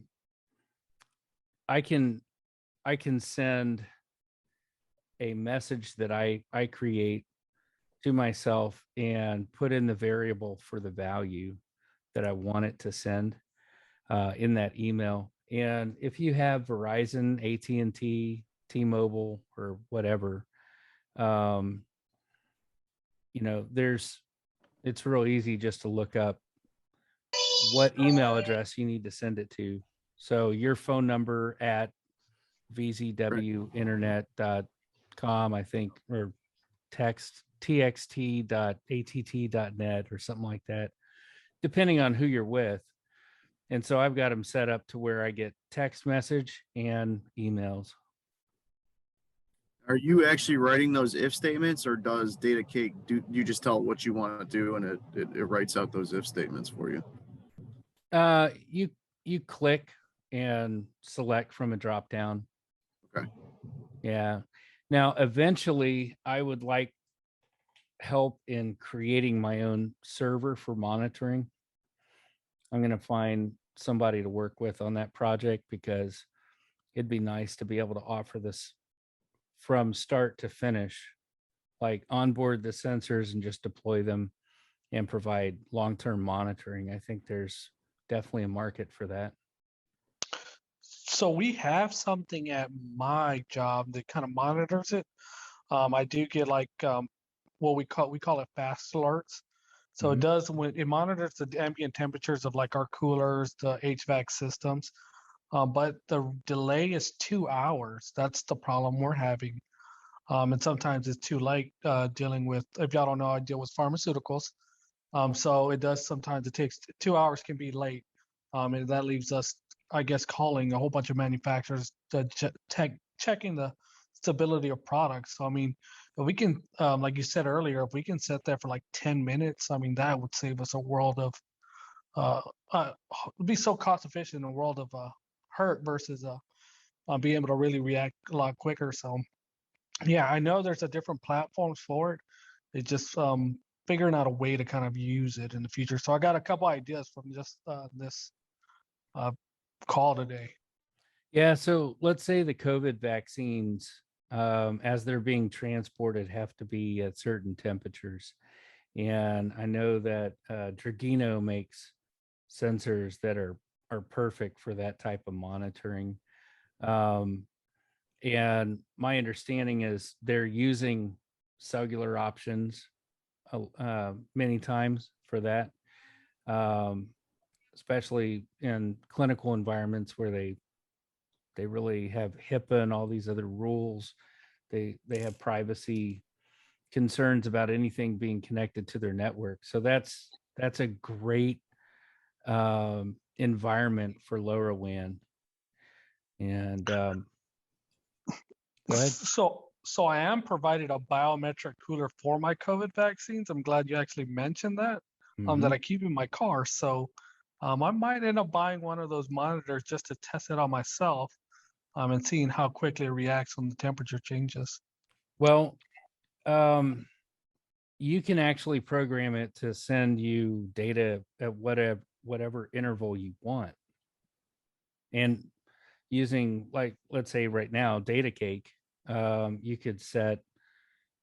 can send a message that I create to myself and put in the variable for the value that I want it to send in that email. And if you have Verizon, AT&T, T-Mobile, or whatever, it's real easy just to look up what email address you need to send it to. So your phone number at vzwinternet.com, I think, or txt.att.net or something like that, depending on who you're with. And so I've got them set up to where I get text message and emails. Are you actually writing those if statements, or does Data Cake do you just tell it what you want to do and it writes out those if statements for you? You click and select from a drop down. Okay. Yeah. Now, eventually, I would like help in creating my own server for monitoring. I'm going to find somebody to work with on that project, because it'd be nice to be able to offer this from start to finish, like onboard the sensors and just deploy them and provide long-term monitoring. I think there's definitely a market for that. So we have something at my job that kind of monitors it. I do get like what we call it fast alerts. So it does, when it monitors the ambient temperatures of like our coolers, the HVAC systems, but the delay is 2 hours. That's the problem we're having. And sometimes it's too late dealing with, if y'all don't know, I deal with pharmaceuticals. So it does, sometimes it takes 2 hours can be late. And that leaves us, I guess, calling a whole bunch of manufacturers to checking the stability of products. So, I mean, if we can, like you said earlier, if we can set that for like 10 minutes, I mean, that would save us a world of, it'd be so cost efficient in a world of hurt versus being able to really react a lot quicker. So, yeah, I know there's a different platforms for it. It's just figuring out a way to kind of use it in the future. So I got a couple ideas from just this call today. Yeah, so let's say the COVID vaccines, as they're being transported, have to be at certain temperatures. And I know that Dragino makes sensors that are perfect for that type of monitoring. And my understanding is they're using cellular options many times for that, especially in clinical environments where they really have HIPAA and all these other rules. They have privacy concerns about anything being connected to their network. So that's a great environment for LoRaWan. And go ahead. So I am provided a biometric cooler for my COVID vaccines. I'm glad you actually mentioned that, that I keep in my car. So I might end up buying one of those monitors just to test it on myself, and seeing how quickly it reacts when the temperature changes. Well, you can actually program it to send you data at whatever interval you want. And using, like, let's say right now, Data Cake, you could set,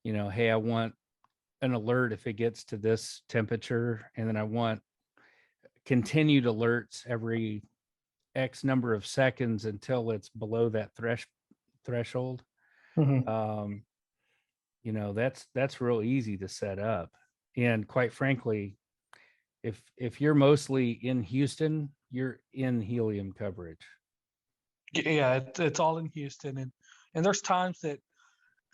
hey, I want an alert if it gets to this temperature, and then I want continued alerts every X number of seconds until it's below that threshold. That's real easy to set up. And quite frankly, if you're mostly in Houston, you're in Helium coverage. Yeah, it's all in Houston, and there's times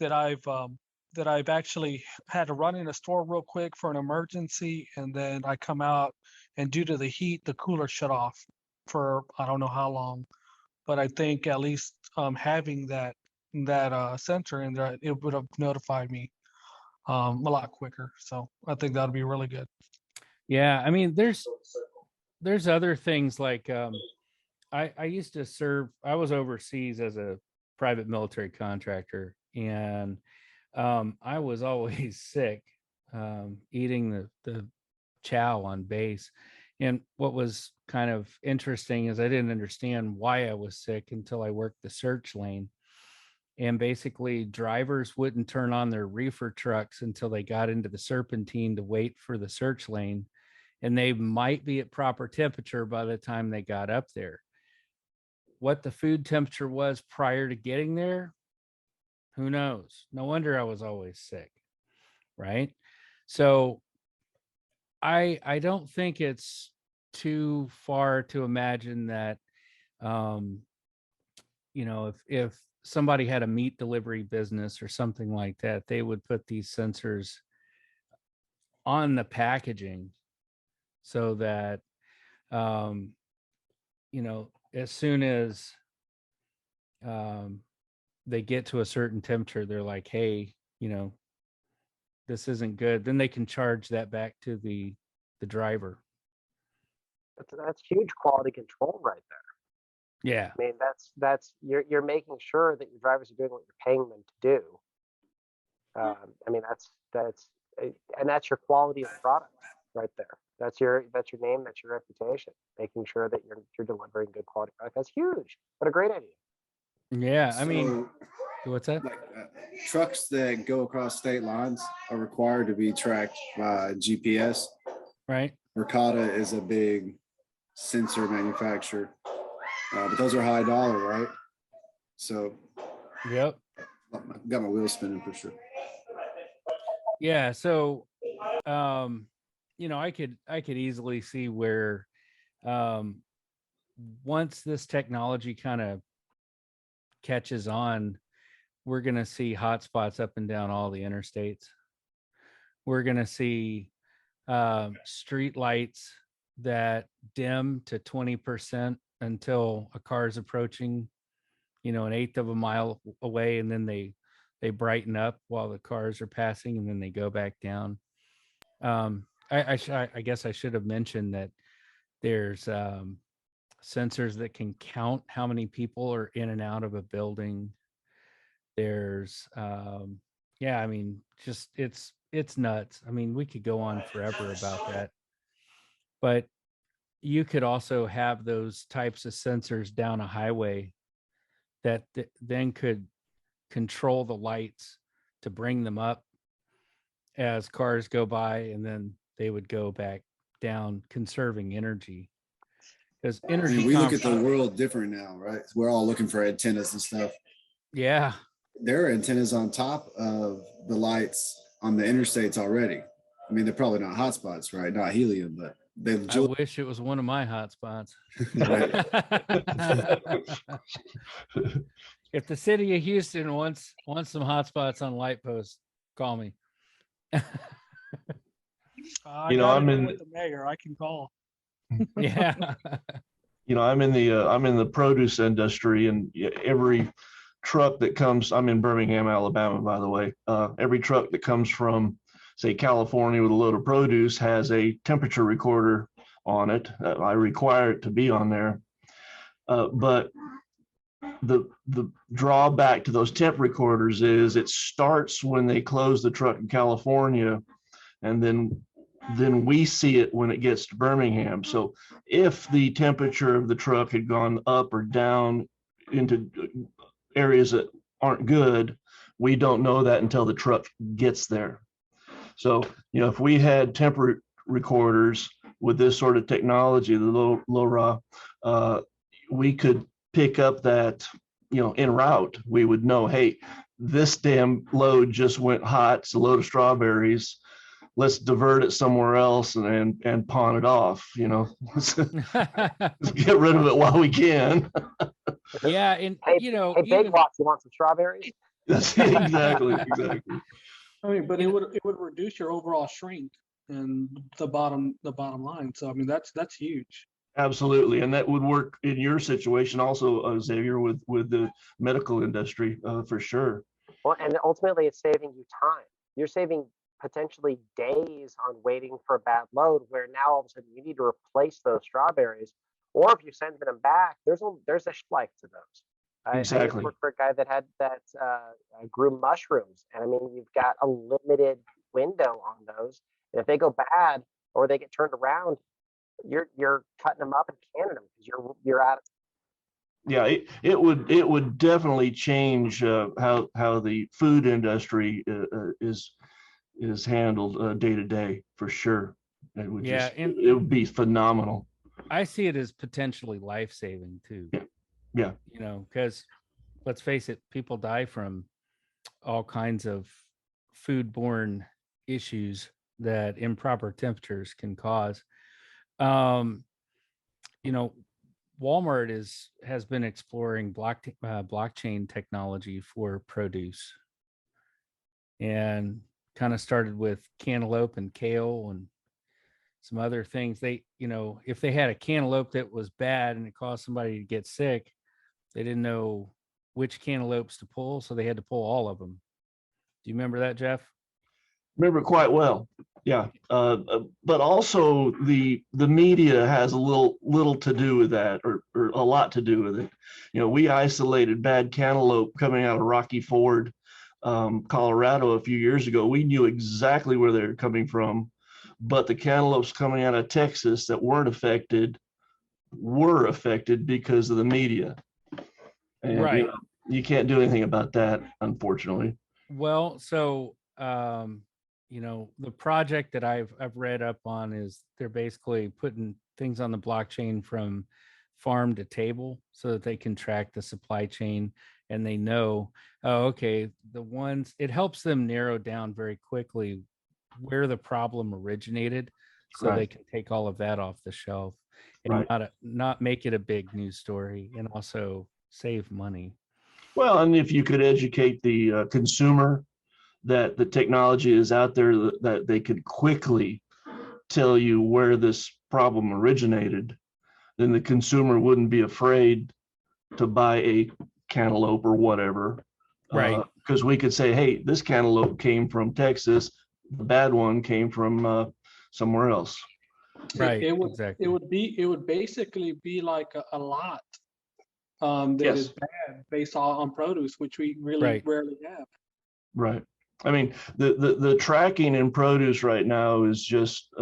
that I've actually had to run in a store real quick for an emergency, and then I come out, and due to the heat, the cooler shut off for I don't know how long. But I think at least having that sensor in there, it would have notified me a lot quicker. So I think that'd be really good. Yeah, I mean, there's other things like I used to serve. I was overseas as a private military contractor, and I was always sick, eating the chow on base. And what was kind of interesting is I didn't understand why I was sick until I worked the search lane. And basically, drivers wouldn't turn on their reefer trucks until they got into the serpentine to wait for the search lane. And they might be at proper temperature by the time they got up there. What the food temperature was prior to getting there, who knows? No wonder I was always sick, right? So I don't think it's too far to imagine that, if somebody had a meat delivery business or something like that, they would put these sensors on the packaging so that, as soon as they get to a certain temperature, they're like, hey, this isn't good. Then they can charge that back to the driver. That's huge quality control right there. Yeah. I mean, that's you're making sure that your drivers are doing what you're paying them to do. I mean, that's and that's your quality of product right there. That's your name, that's your reputation. Making sure that you're delivering good quality product. That's huge. What a great idea. Yeah, I mean, what's that? Like trucks that go across state lines are required to be tracked by GPS. Right. Mercata is a big sensor manufacturer, but those are high dollar, right? So, yep, got my wheels spinning for sure. Yeah, so you know, I could easily see where once this technology kind of catches on, we're going to see hotspots up and down all the interstates. We're going to see street lights that dim to 20% until a car is approaching, you know, an eighth of a mile away, and then they brighten up while the cars are passing, and then they go back down. I guess I should have mentioned that there's sensors that can count how many people are in and out of a building. There's yeah, I mean, just it's nuts. I mean, we could go on forever about that. But you could also have those types of sensors down a highway that then could control the lights to bring them up as cars go by, and then they would go back down, conserving energy. Because energy, we look at the world different now, right? We're all looking for antennas and stuff. Yeah, there are antennas on top of the lights on the interstates already. I mean, they're probably not hotspots, right? Not helium, but I wish it was one of my hotspots. If the city of Houston wants some hotspots on light posts, call me. You know, I'm in with the mayor. I can call. Yeah. You know, I'm in the produce industry, and every truck that comes, I'm in Birmingham, Alabama, by the way. Every truck that comes from, say, California with a load of produce has a temperature recorder on it. I require it to be on there. But the drawback to those temp recorders is it starts when they close the truck in California, and then we see it when it gets to Birmingham. So if the temperature of the truck had gone up or down into areas that aren't good, we don't know that until the truck gets there. So, you know, if we had temperature recorders with this sort of technology, the LoRa, we could pick up that, you know, en route. We would know, hey, this damn load just went hot. It's a load of strawberries. Let's divert it somewhere else and pawn it off, you know. Let's get rid of it while we can. Yeah, and you know, hey, Big Watch, you want some strawberries? Exactly. I mean, but it would reduce your overall shrink and the bottom line. So I mean, that's huge. Absolutely, and that would work in your situation also, Xavier, with the medical industry for sure. Well, and ultimately, it's saving you time. You're saving potentially days on waiting for a bad load, where now all of a sudden you need to replace those strawberries, or if you send them back, there's a shelf life to those. Exactly. I worked for a guy that grew mushrooms, and I mean, you've got a limited window on those, and if they go bad or they get turned around, you're cutting them up and canning them because you're out of. Yeah, it would definitely change how the food industry is handled day to day for sure. It would it would be phenomenal. I see it as potentially life-saving too. Yeah. You know, because let's face it, people die from all kinds of foodborne issues that improper temperatures can cause. You know, Walmart has been exploring blockchain technology for produce, and kind of started with cantaloupe and kale and some other things. They, you know, if they had a cantaloupe that was bad and it caused somebody to get sick, they didn't know which cantaloupes to pull, so they had to pull all of them. Do you remember that, Jeff? Remember quite well. Yeah, but also the media has a little to do with that, or a lot to do with it. You know, we isolated bad cantaloupe coming out of Rocky Ford, Colorado a few years ago. We knew exactly where they were coming from, but the cantaloupes coming out of Texas that weren't affected were affected because of the media. And Right. You can't do anything about that, unfortunately. Well, so the project that I've read up on is they're basically putting things on the blockchain from farm to table so that they can track the supply chain, and they know, oh, okay, it helps them narrow down very quickly where the problem originated, so Right. they can take all of that off the shelf and not make it a big news story, and also save money. Well, and if you could educate the consumer that the technology is out there, that they could quickly tell you where this problem originated, then the consumer wouldn't be afraid to buy a cantaloupe or whatever. Right. Because we could say, hey, this cantaloupe came from Texas, the bad one came from somewhere else. Right. It would exactly. it would basically be like a lot that is bad based on produce, which we really rarely have. Right. I mean, the tracking in produce right now is just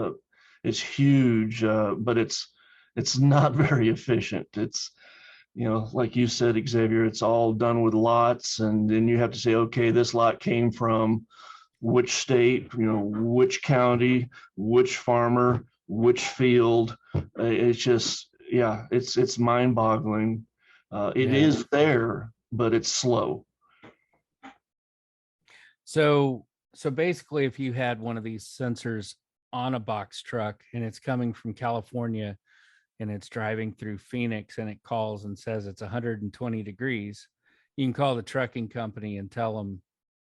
it's huge, but it's not very efficient. It's, like you said, Xavier, it's all done with lots, and then you have to say, okay, this lot came from which state, which county, which farmer, which field. It's just, it's mind-boggling. It is there, but it's slow. So basically, if you had one of these sensors on a box truck and it's coming from California and it's driving through Phoenix and it calls and says it's 120 degrees, you can call the trucking company and tell them,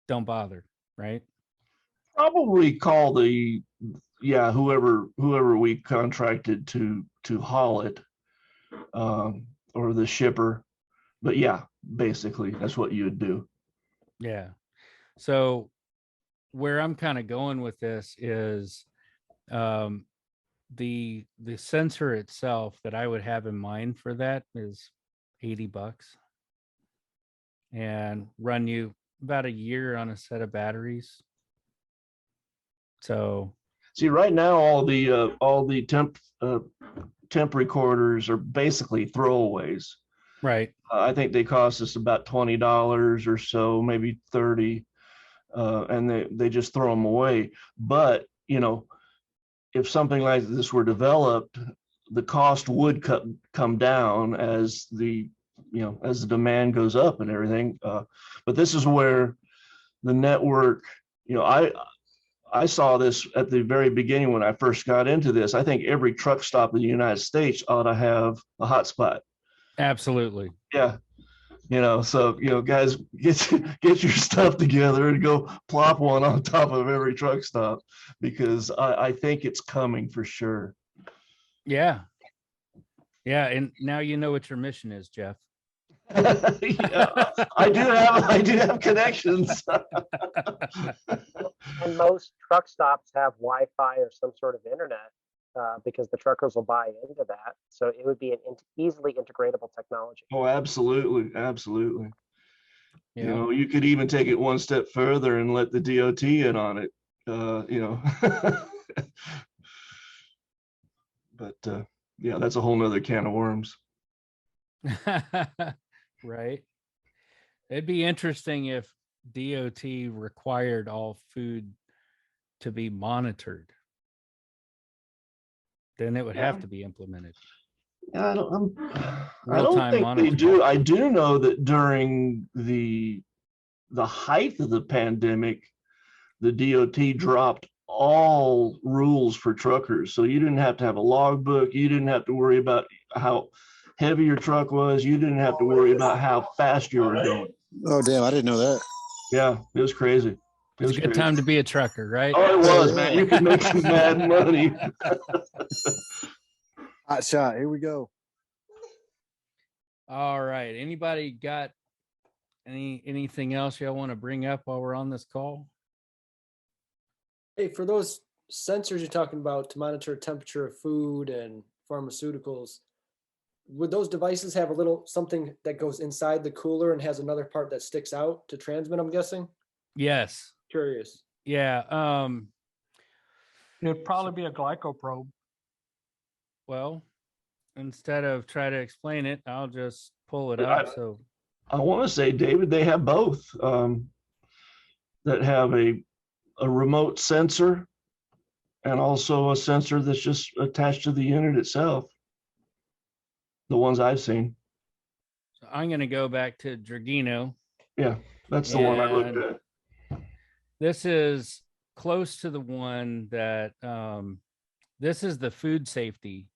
don't bother, right? Probably call whoever we contracted to haul it, or the shipper. But basically that's what you would do. Yeah. So where I'm kind of going with this is the sensor itself that I would have in mind for that is $80 and run you about a year on a set of batteries. So see, right now all the temp recorders are basically throwaways. Right. I think they cost us about $20 or so, maybe 30, and they just throw them away. But if something like this were developed, the cost would come down as the demand goes up and everything. But this is where the network, I saw this at the very beginning when I first got into this. I think every truck stop in the United States ought to have a hotspot. Absolutely. Yeah. So, guys, get your stuff together and go plop one on top of every truck stop, because I think it's coming for sure. Yeah. Yeah. And now you know what your mission is, Jeff. I do have connections. And most truck stops have Wi-Fi or some sort of internet, because the truckers will buy into that. So it would be an easily integratable technology. Oh, absolutely. Absolutely. Yeah. You could even take it one step further and let the DOT in on it, but that's a whole nother can of worms. Right. It'd be interesting if DOT required all food to be monitored. Then it would have to be implemented. I don't think they do. I do know that during the height of the pandemic, the DOT dropped all rules for truckers. So you didn't have to have a logbook. You didn't have to worry about how heavy your truck was. You didn't have to worry about how fast you were going. Oh, damn. I didn't know that. Yeah, it was crazy. It was a good time to be a trucker, right? Oh, it was, man. You could make some mad money. Hot shot. Here we go. All right. Anybody got anything else y'all want to bring up while we're on this call? Hey, for those sensors you're talking about to monitor temperature of food and pharmaceuticals, would those devices have a little something that goes inside the cooler and has another part that sticks out to transmit, I'm guessing? Yes. Curious. Yeah. It'd probably be a glycoprobe. Well, instead of try to explain it, I'll just pull it I- up. So I want to say, David, they have both that have a remote sensor and also a sensor that's just attached to the unit itself. The ones I've seen. I'm going to go back to Dragino. Yeah, that's the one I looked And at. this is close to the one that this is the food safety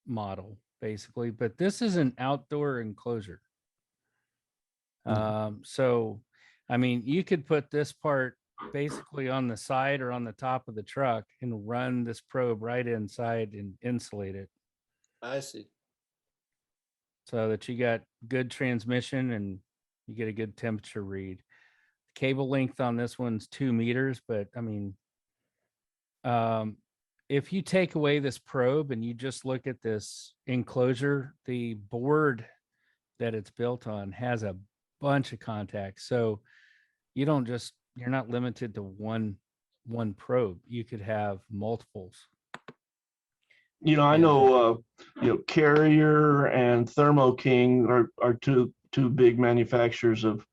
model, basically, but this is an outdoor enclosure. So, I mean, you could put this part basically on the side or on the top of the truck and run this probe right inside and insulate it I see. so that you got good transmission and you get a good temperature read. Cable length on this one's 2 meters, but I mean, if you take away this probe and you just look at this enclosure, the board that it's built on has a bunch of contacts. So you're not limited to one probe. You could have multiples. I know, Carrier and Thermo King are two big manufacturers of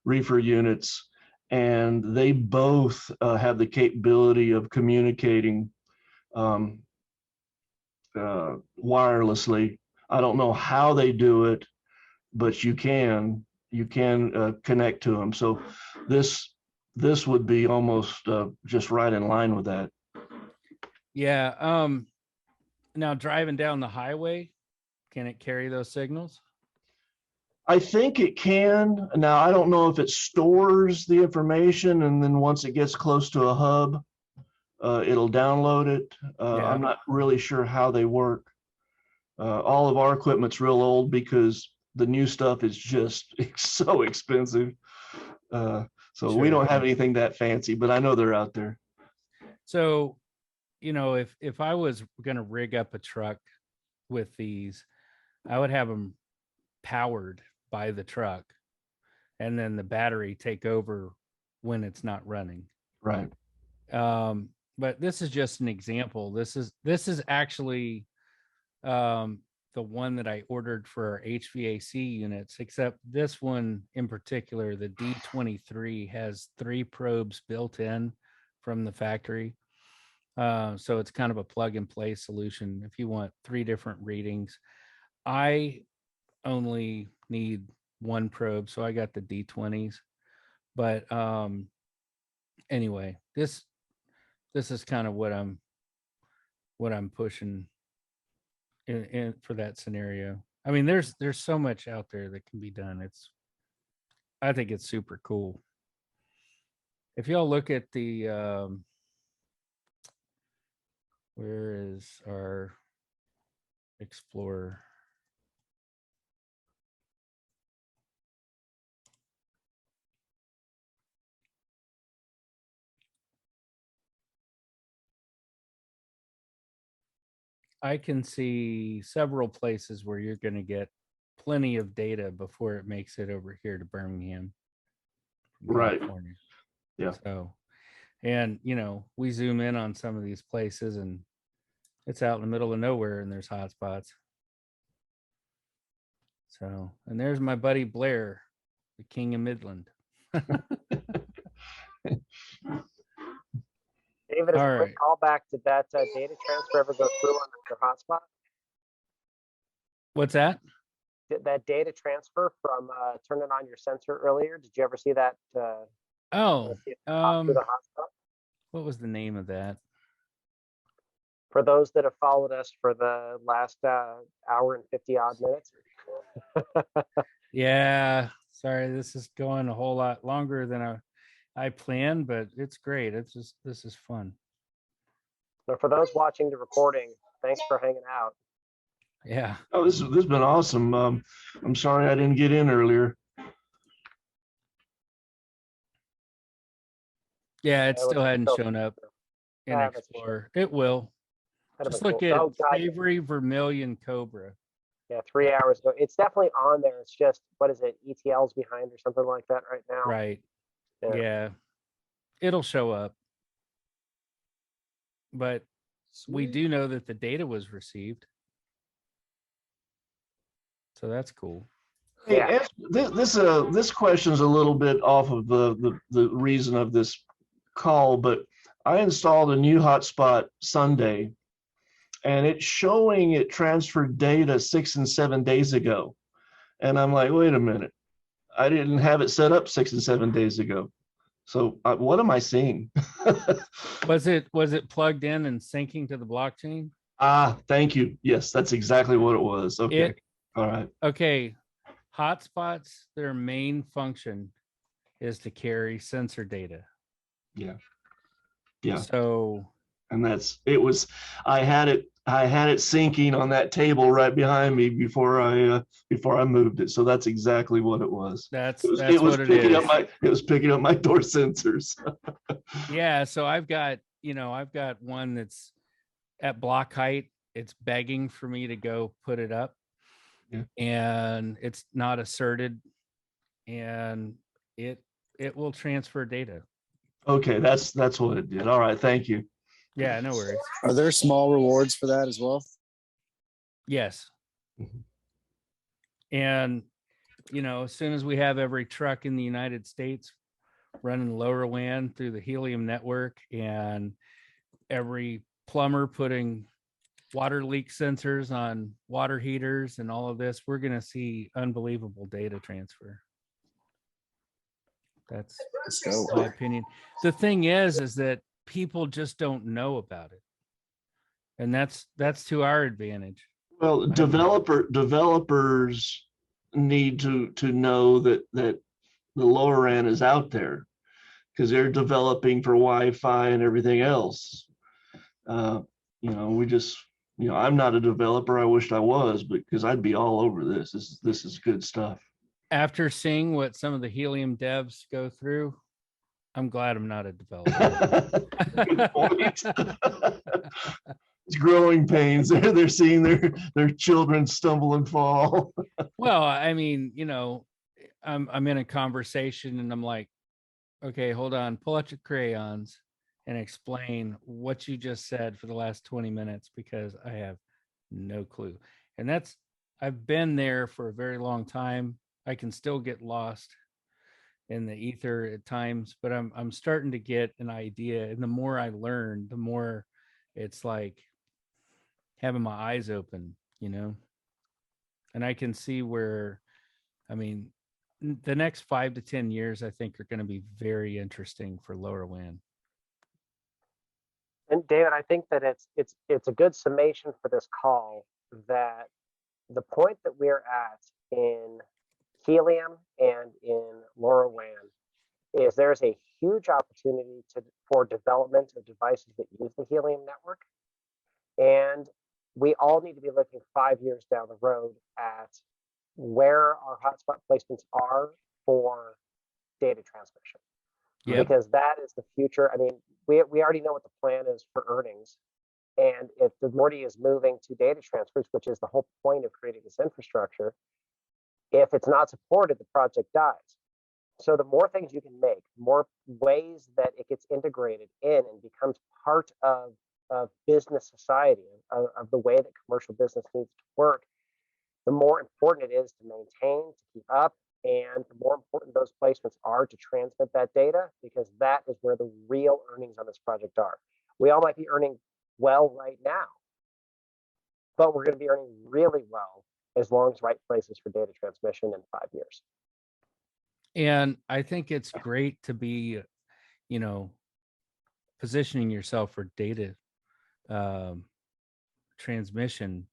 reefer units, and they both have the capability of communicating wirelessly. I don't know how they do it, but you can connect to them. So this would be almost just right in line with that. Yeah. Now driving down the highway, can it carry those signals? I think it can. Now, I don't know if it stores the information and then once it gets close to a hub, it'll download it. Yeah. I'm not really sure how they work. All of our equipment's real old because the new stuff is just so expensive. So Sure. we don't have anything that fancy, but I know they're out there. So, if I was going to rig up a truck with these, I would have them powered by the truck and then the battery take over when it's not running. Right. But this is just an example. This is actually the one that I ordered for our HVAC units, except this one in particular, the D23, has 3 probes built in from the factory. So it's kind of a plug and play solution if you want 3 different readings. I only need 1 probe, so I got the D20s. But anyway, this is kind of what I'm pushing in for that scenario. I mean, there's so much out there that can be done. I think it's super cool. If y'all look at the where is our Explorer? I can see several places where you're going to get plenty of data before it makes it over here to Birmingham, Right. California. Yeah. So, and we zoom in on some of these places and it's out in the middle of nowhere and there's hotspots. So, and there's my buddy Blair, the king of Midland. David, as All a quick right. callback, did that data transfer ever go through on your hotspot? What's that? Did that data transfer from turning on your sensor earlier? Did you ever see that? Oh, through the hotspot? what was the name of that? For those that have followed us for the last hour and 50 odd minutes. Yeah, sorry, this is going a whole lot longer than I planned, but it's great. This is fun. But for those watching the recording, thanks for hanging out. Yeah. Oh, this has been awesome. I'm sorry I didn't get in earlier. Yeah, it still hadn't shown up in that's a Explorer. It will. That'd Just been look cool. at Oh, God. Savory Vermilion Cobra. Yeah, 3 hours ago. It's definitely on there. It's just, what is it? ETL's behind or something like that right now. Right. Yeah. Yeah. It'll show up. but we do know that the data was received. So that's cool. Hey, this question is a little bit off of the reason of this call, but I installed a new hotspot Sunday, and it's showing it transferred data 6 and 7 days ago. And I'm like, wait a minute, I didn't have it set up 6 and 7 days ago. So what am I seeing? Was it plugged in and syncing to the blockchain? Thank you. Yes, that's exactly what it was. Okay. All right. Okay. Hotspots, their main function is to carry sensor data. Yeah. Yeah. So, and I had it syncing on that table right behind me before I moved it. So that's exactly what it was. It was picking up my door sensors. Yeah. So I've got one that's at block height. It's begging for me to go put it up. Yeah. And it's not asserted, and it will transfer data. Okay, that's what it did. All right, thank you. Yeah, no worries. Are there small rewards for that as well? Yes. And as soon as we have every truck in the United States running LoRaWan through the Helium network, and every plumber putting water leak sensors on water heaters and all of this, we're going to see unbelievable data transfer. That's my opinion. The thing is that people just don't know about it, and that's to our advantage. Well, developers need to know that the LoRaWan is out there, because they're developing for Wi-Fi and everything else. I'm not a developer. I wished I was, because I'd be all over this. This is good stuff. After seeing what some of the Helium devs go through, I'm glad I'm not a developer. Good point. It's growing pains. They're seeing their children stumble and fall. Well, I mean, I'm in a conversation and I'm like, okay, hold on, pull out your crayons and explain what you just said for the last 20 minutes, because I have no clue. And I've been there for a very long time. I can still get lost in the ether at times, but I'm starting to get an idea. And the more I learn, the more it's like having my eyes open, and I can see where, the next 5 to 10 years, I think, are going to be very interesting for LoRaWan. And David, I think that it's a good summation for this call, that the point that we're at in Helium and in LoRaWan is there's a huge opportunity for development of devices that use the Helium network. And we all need to be looking 5 years down the road at where our hotspot placements are for data transmission. Yep. Because that is the future. I mean, we already know what the plan is for earnings. And if the Morty is moving to data transfers, which is the whole point of creating this infrastructure, if it's not supported, the project dies. So the more things you can make, more ways that it gets integrated in and becomes part of business society, of the way that commercial business needs to work, the more important it is to maintain, to keep up, and the more important those placements are to transmit that data, because that is where the real earnings on this project are. We all might be earning well right now, but we're going to be earning really well as long as right places for data transmission in 5 years. And I think it's great to be, positioning yourself for data transmission.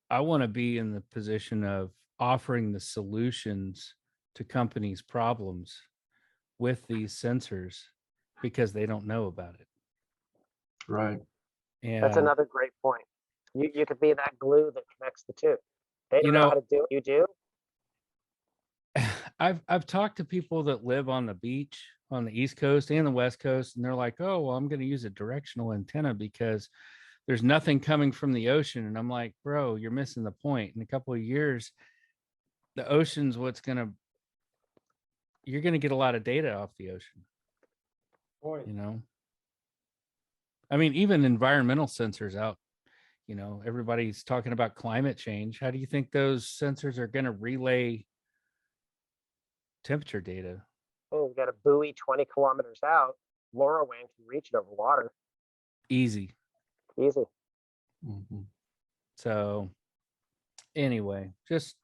I want to be in the position of offering the solutions to companies' problems with these sensors, because they don't know about it. Right. And that's another great point. You could be that glue that connects the two. They don't know how to do it. You do. I've talked to people that live on the beach on the East Coast and the West Coast, and they're like, oh, well, I'm going to use a directional antenna because there's nothing coming from the ocean. And I'm like, bro, you're missing the point. In a couple of years, the ocean's you're going to get a lot of data off the ocean. Point. I mean, even environmental sensors out, everybody's talking about climate change. How do you think those sensors are going to relay temperature data? Oh, we've got a buoy 20 kilometers out. LoRaWan can reach it over water. Easy. Easy. Mm-hmm. So anyway, just,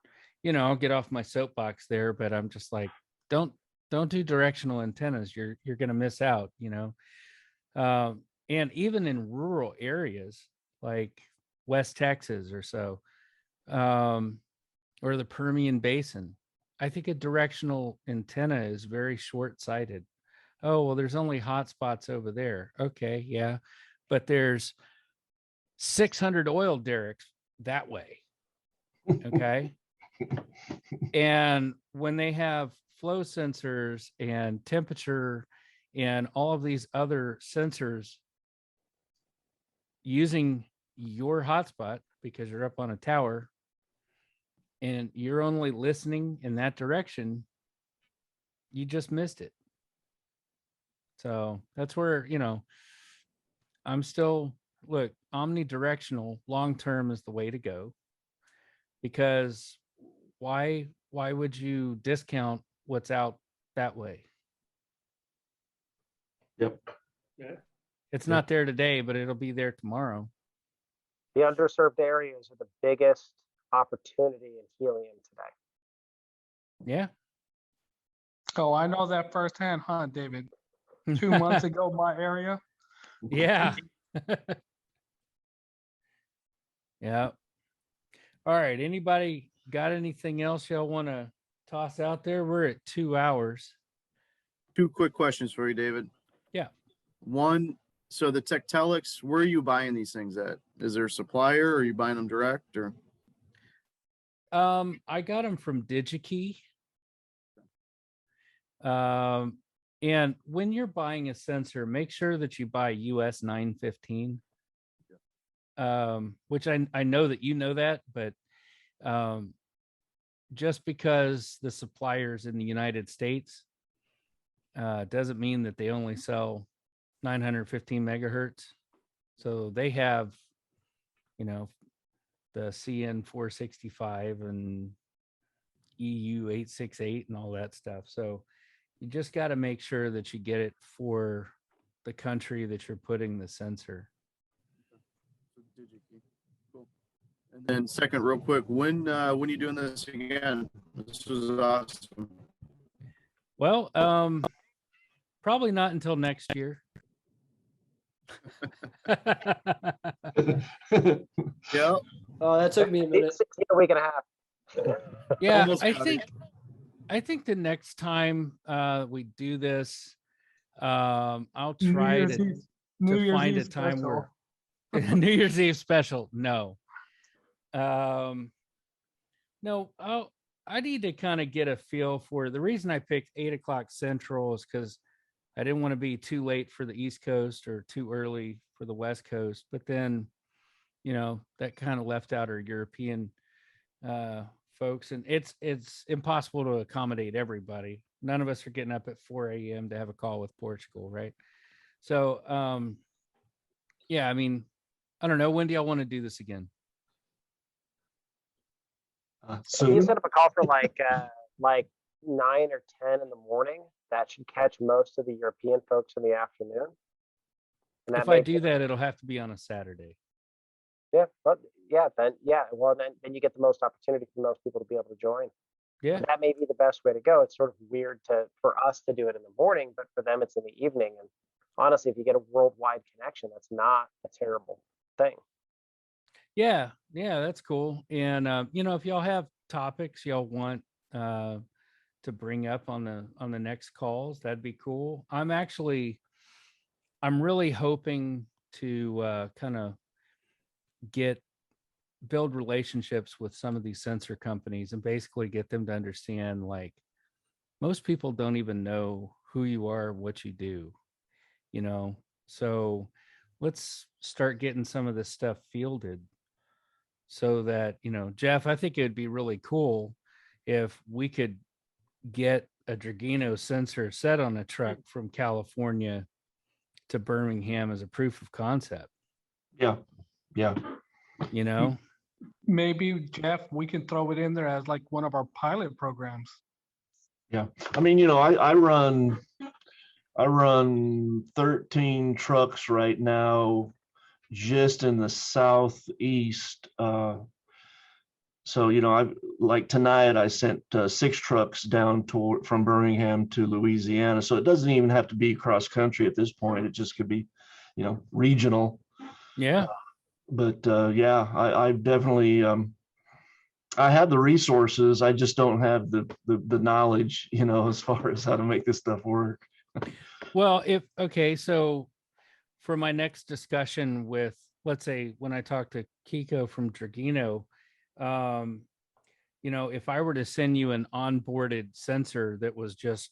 I'll get off my soapbox there, but I'm just like, don't do directional antennas. You're going to miss out, and even in rural areas like West Texas or so, or the Permian Basin, I think a directional antenna is very short-sighted. Oh, well, there's only hotspots over there. Okay, yeah, but there's 600 oil derricks that way. Okay. And when they have flow sensors and temperature and all of these other sensors using your hotspot because you're up on a tower and you're only listening in that direction, you just missed it. So that's where, I'm still, look, omnidirectional long-term is the way to go, because why would you discount what's out that way? Yep. Yeah. It's not there today, but it'll be there tomorrow. The underserved areas are the biggest opportunity in helium today. Yeah. Oh, I know that firsthand, huh, David? 2 months ago, my area. Yeah. Yeah. All right. Anybody got anything else y'all want to toss out there? We're at 2 hours. 2 quick questions for you, David. Yeah. One, so the Tectalics, where are you buying these things at? Is there a supplier, or are you buying them direct, or? I got them from DigiKey. And when you're buying a sensor, make sure that you buy US 915. Which I know that you know that, but just because the suppliers in the United States doesn't mean that they only sell 915 megahertz. So they have, the CN 465 and EU 868 and all that stuff. So you just got to make sure that you get it for the country that you're putting the sensor. Cool. And then second, real quick, when are you doing this again? This was awesome. Well, probably not until next year. Yeah. Oh, that took me a minute. A week and a half. Yeah, Almost got it. I think the next time we do this, I'll try to find a time where New Year's Eve special. No. No, I need to kind of get a feel for the reason I picked 8 o'clock Central is because I didn't want to be too late for the East Coast or too early for the West Coast. But then, that kind of left out our European folks, and it's impossible to accommodate everybody. None of us are getting up at 4 a.m. to have a call with Portugal, right? So, yeah, I mean, I don't know. When do y'all want to do this again? So you set up a call for like 9 or 10 in the morning. That should catch most of the European folks in the afternoon. And If I do that, it'll have to be on a Saturday. Yeah, then you get the most opportunity for most people to be able to join. Yeah, and that may be the best way to go. It's sort of weird for us to do it in the morning, but for them it's in the evening. And honestly, if you get a worldwide connection, that's not a terrible thing. Yeah, that's cool. And if y'all have topics y'all want to bring up on the next calls, that'd be cool. I'm really hoping to kind of build relationships with some of these sensor companies and basically get them to understand, like, most people don't even know who you are, what you do, so let's start getting some of this stuff fielded so that, Jeff, I think it would be really cool if we could get a Dragino sensor set on a truck from California to Birmingham as a proof of concept. Yeah. You know, Maybe Jeff, we can throw it in there as like one of our pilot programs. Yeah. I mean, I run 13 trucks right now just in the southeast. So, I like tonight I sent 6 trucks down from Birmingham to Louisiana. So it doesn't even have to be cross country at this point. It just could be, regional. yeah. But yeah, I've definitely I have the resources. I just don't have the knowledge, as far as how to make this stuff work. Well, so for my next discussion with, let's say, when I talk to Kiko from Dragino, if I were to send you an onboarded sensor that was just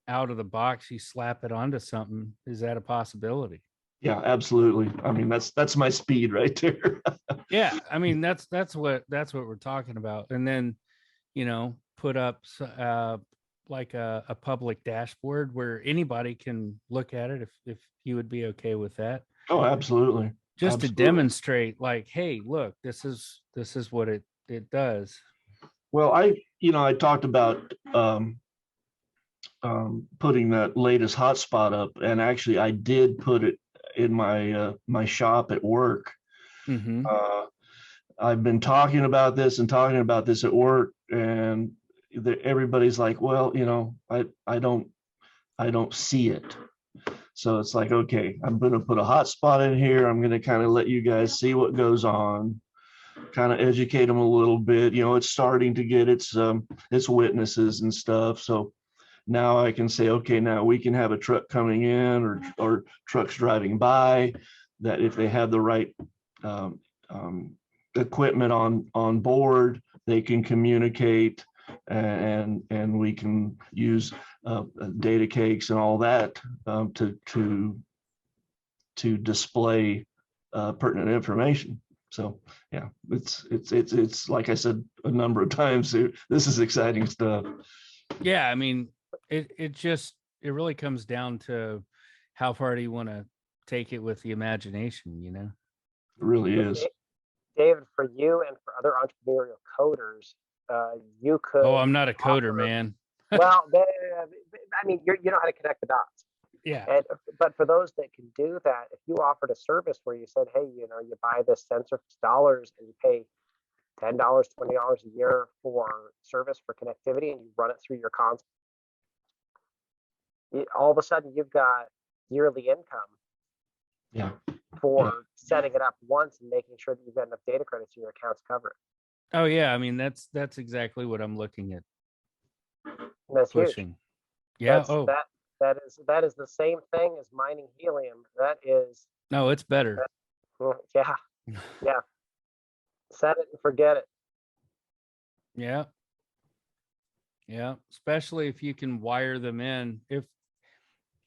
out of the box, you slap it onto something, is that a possibility? Yeah, absolutely. I mean, that's my speed right there. Yeah, I mean, that's what we're talking about. And then, put up like a public dashboard where anybody can look at it, if you would be okay with that. Oh, absolutely. Just Absolutely. to demonstrate, like, hey, look, this is what it does. Well, I talked about putting that latest hotspot up, and actually I did put it in my shop at work. Mm-hmm. I've been talking about this at work, and everybody's like, well, I don't see it. So it's like, okay, I'm going to put a hotspot in here. I'm going to kind of let you guys see what goes on, kind of educate them a little bit. It's starting to get its witnesses and stuff. So now I can say, okay, now we can have a truck coming in or trucks driving by, that if they have the right equipment on board, they can communicate, and we can use data cakes and all that to display pertinent information. So yeah, it's like I said a number of times, this is exciting stuff. Yeah, I mean, it really comes down to how far do you want to take it with the imagination, It really is. David, for you and for other entrepreneurial coders, you could. Oh, I'm not a coder, man. Well, I mean, you know how to connect the dots. Yeah. But for those that can do that, if you offered a service where you said, hey, you buy this sensor for $dollars and you pay $10, $20 a year for service for connectivity, and you run it through your console, all of a sudden you've got yearly income. Yeah. For setting it up once and making sure that you've got enough data credits in your accounts to cover it. Oh yeah, I mean, that's exactly what I'm looking at. And that's pushing. Huge. Yeah. That is the same thing as mining helium. That is. No, it's better. Yeah. Yeah. Set it and forget it. Yeah. Yeah. Especially if you can wire them in.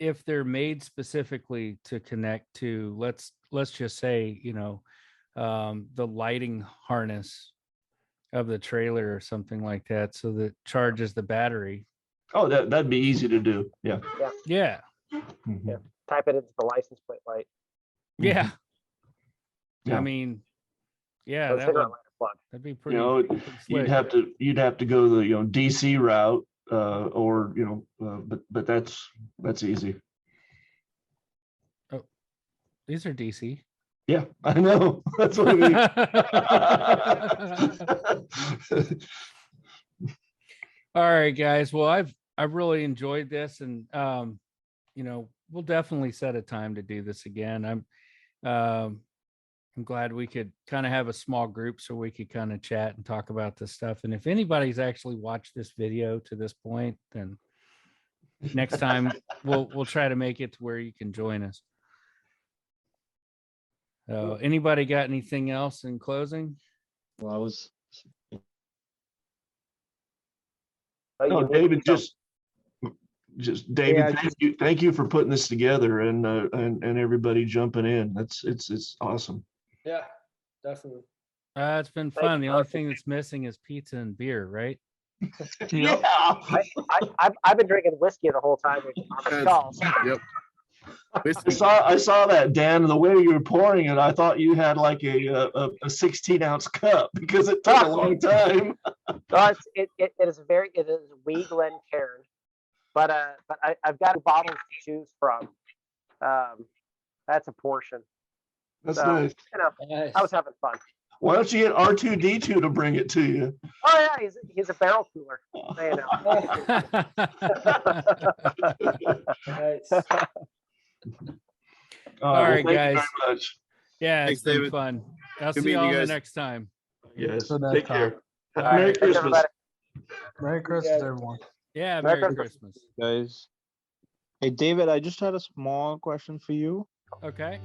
If they're made specifically to connect to, let's just say, the lighting harness of the trailer or something like that, so that charges the battery. Oh, that'd be easy to do. Yeah. Yeah. Yeah. Mm-hmm. Yeah. Type it into the license plate light. Yeah. Yeah. I mean, yeah, that'd be pretty. Pretty you'd have to go the DC route, or but that's easy. Oh, these are DC. Yeah, I know. That's what I mean. All right, guys. Well, I've really enjoyed this, and we'll definitely set a time to do this again. I'm glad we could kind of have a small group so we could kind of chat and talk about this stuff. And if anybody's actually watched this video to this point, then next time we'll try to make it to where you can join us. Anybody got anything else in closing? Well, David, just David, Yeah, thank you for putting this together and everybody jumping in. It's awesome. Yeah, definitely. It's been fun. The only thing that's missing is pizza and beer, right? Yeah. I've been drinking whiskey the whole time on the calls. Yep. I saw that, Dan, and the way you were pouring it, I thought you had like a 16-ounce cup because it took a long time. No, it is wee Glencairn, but I've got bottles to choose from. That's a portion. That's So, nice. You know, Nice. I was having fun. Why don't you get R2D2 to bring it to you? Oh yeah, he's a barrel cooler. You know. Nice. All right, well, thank guys. you very much. Yeah, Thanks, it's been David. fun. I'll Good see you meeting all you the guys. next time. Yes. Good night, Take Tom. care. All Merry right, thanks, Christmas. everybody. Merry Christmas, everyone. Yeah, Merry Merry Christmas. Christmas. Guys. Hey, David, I just had a small question for you. Okay.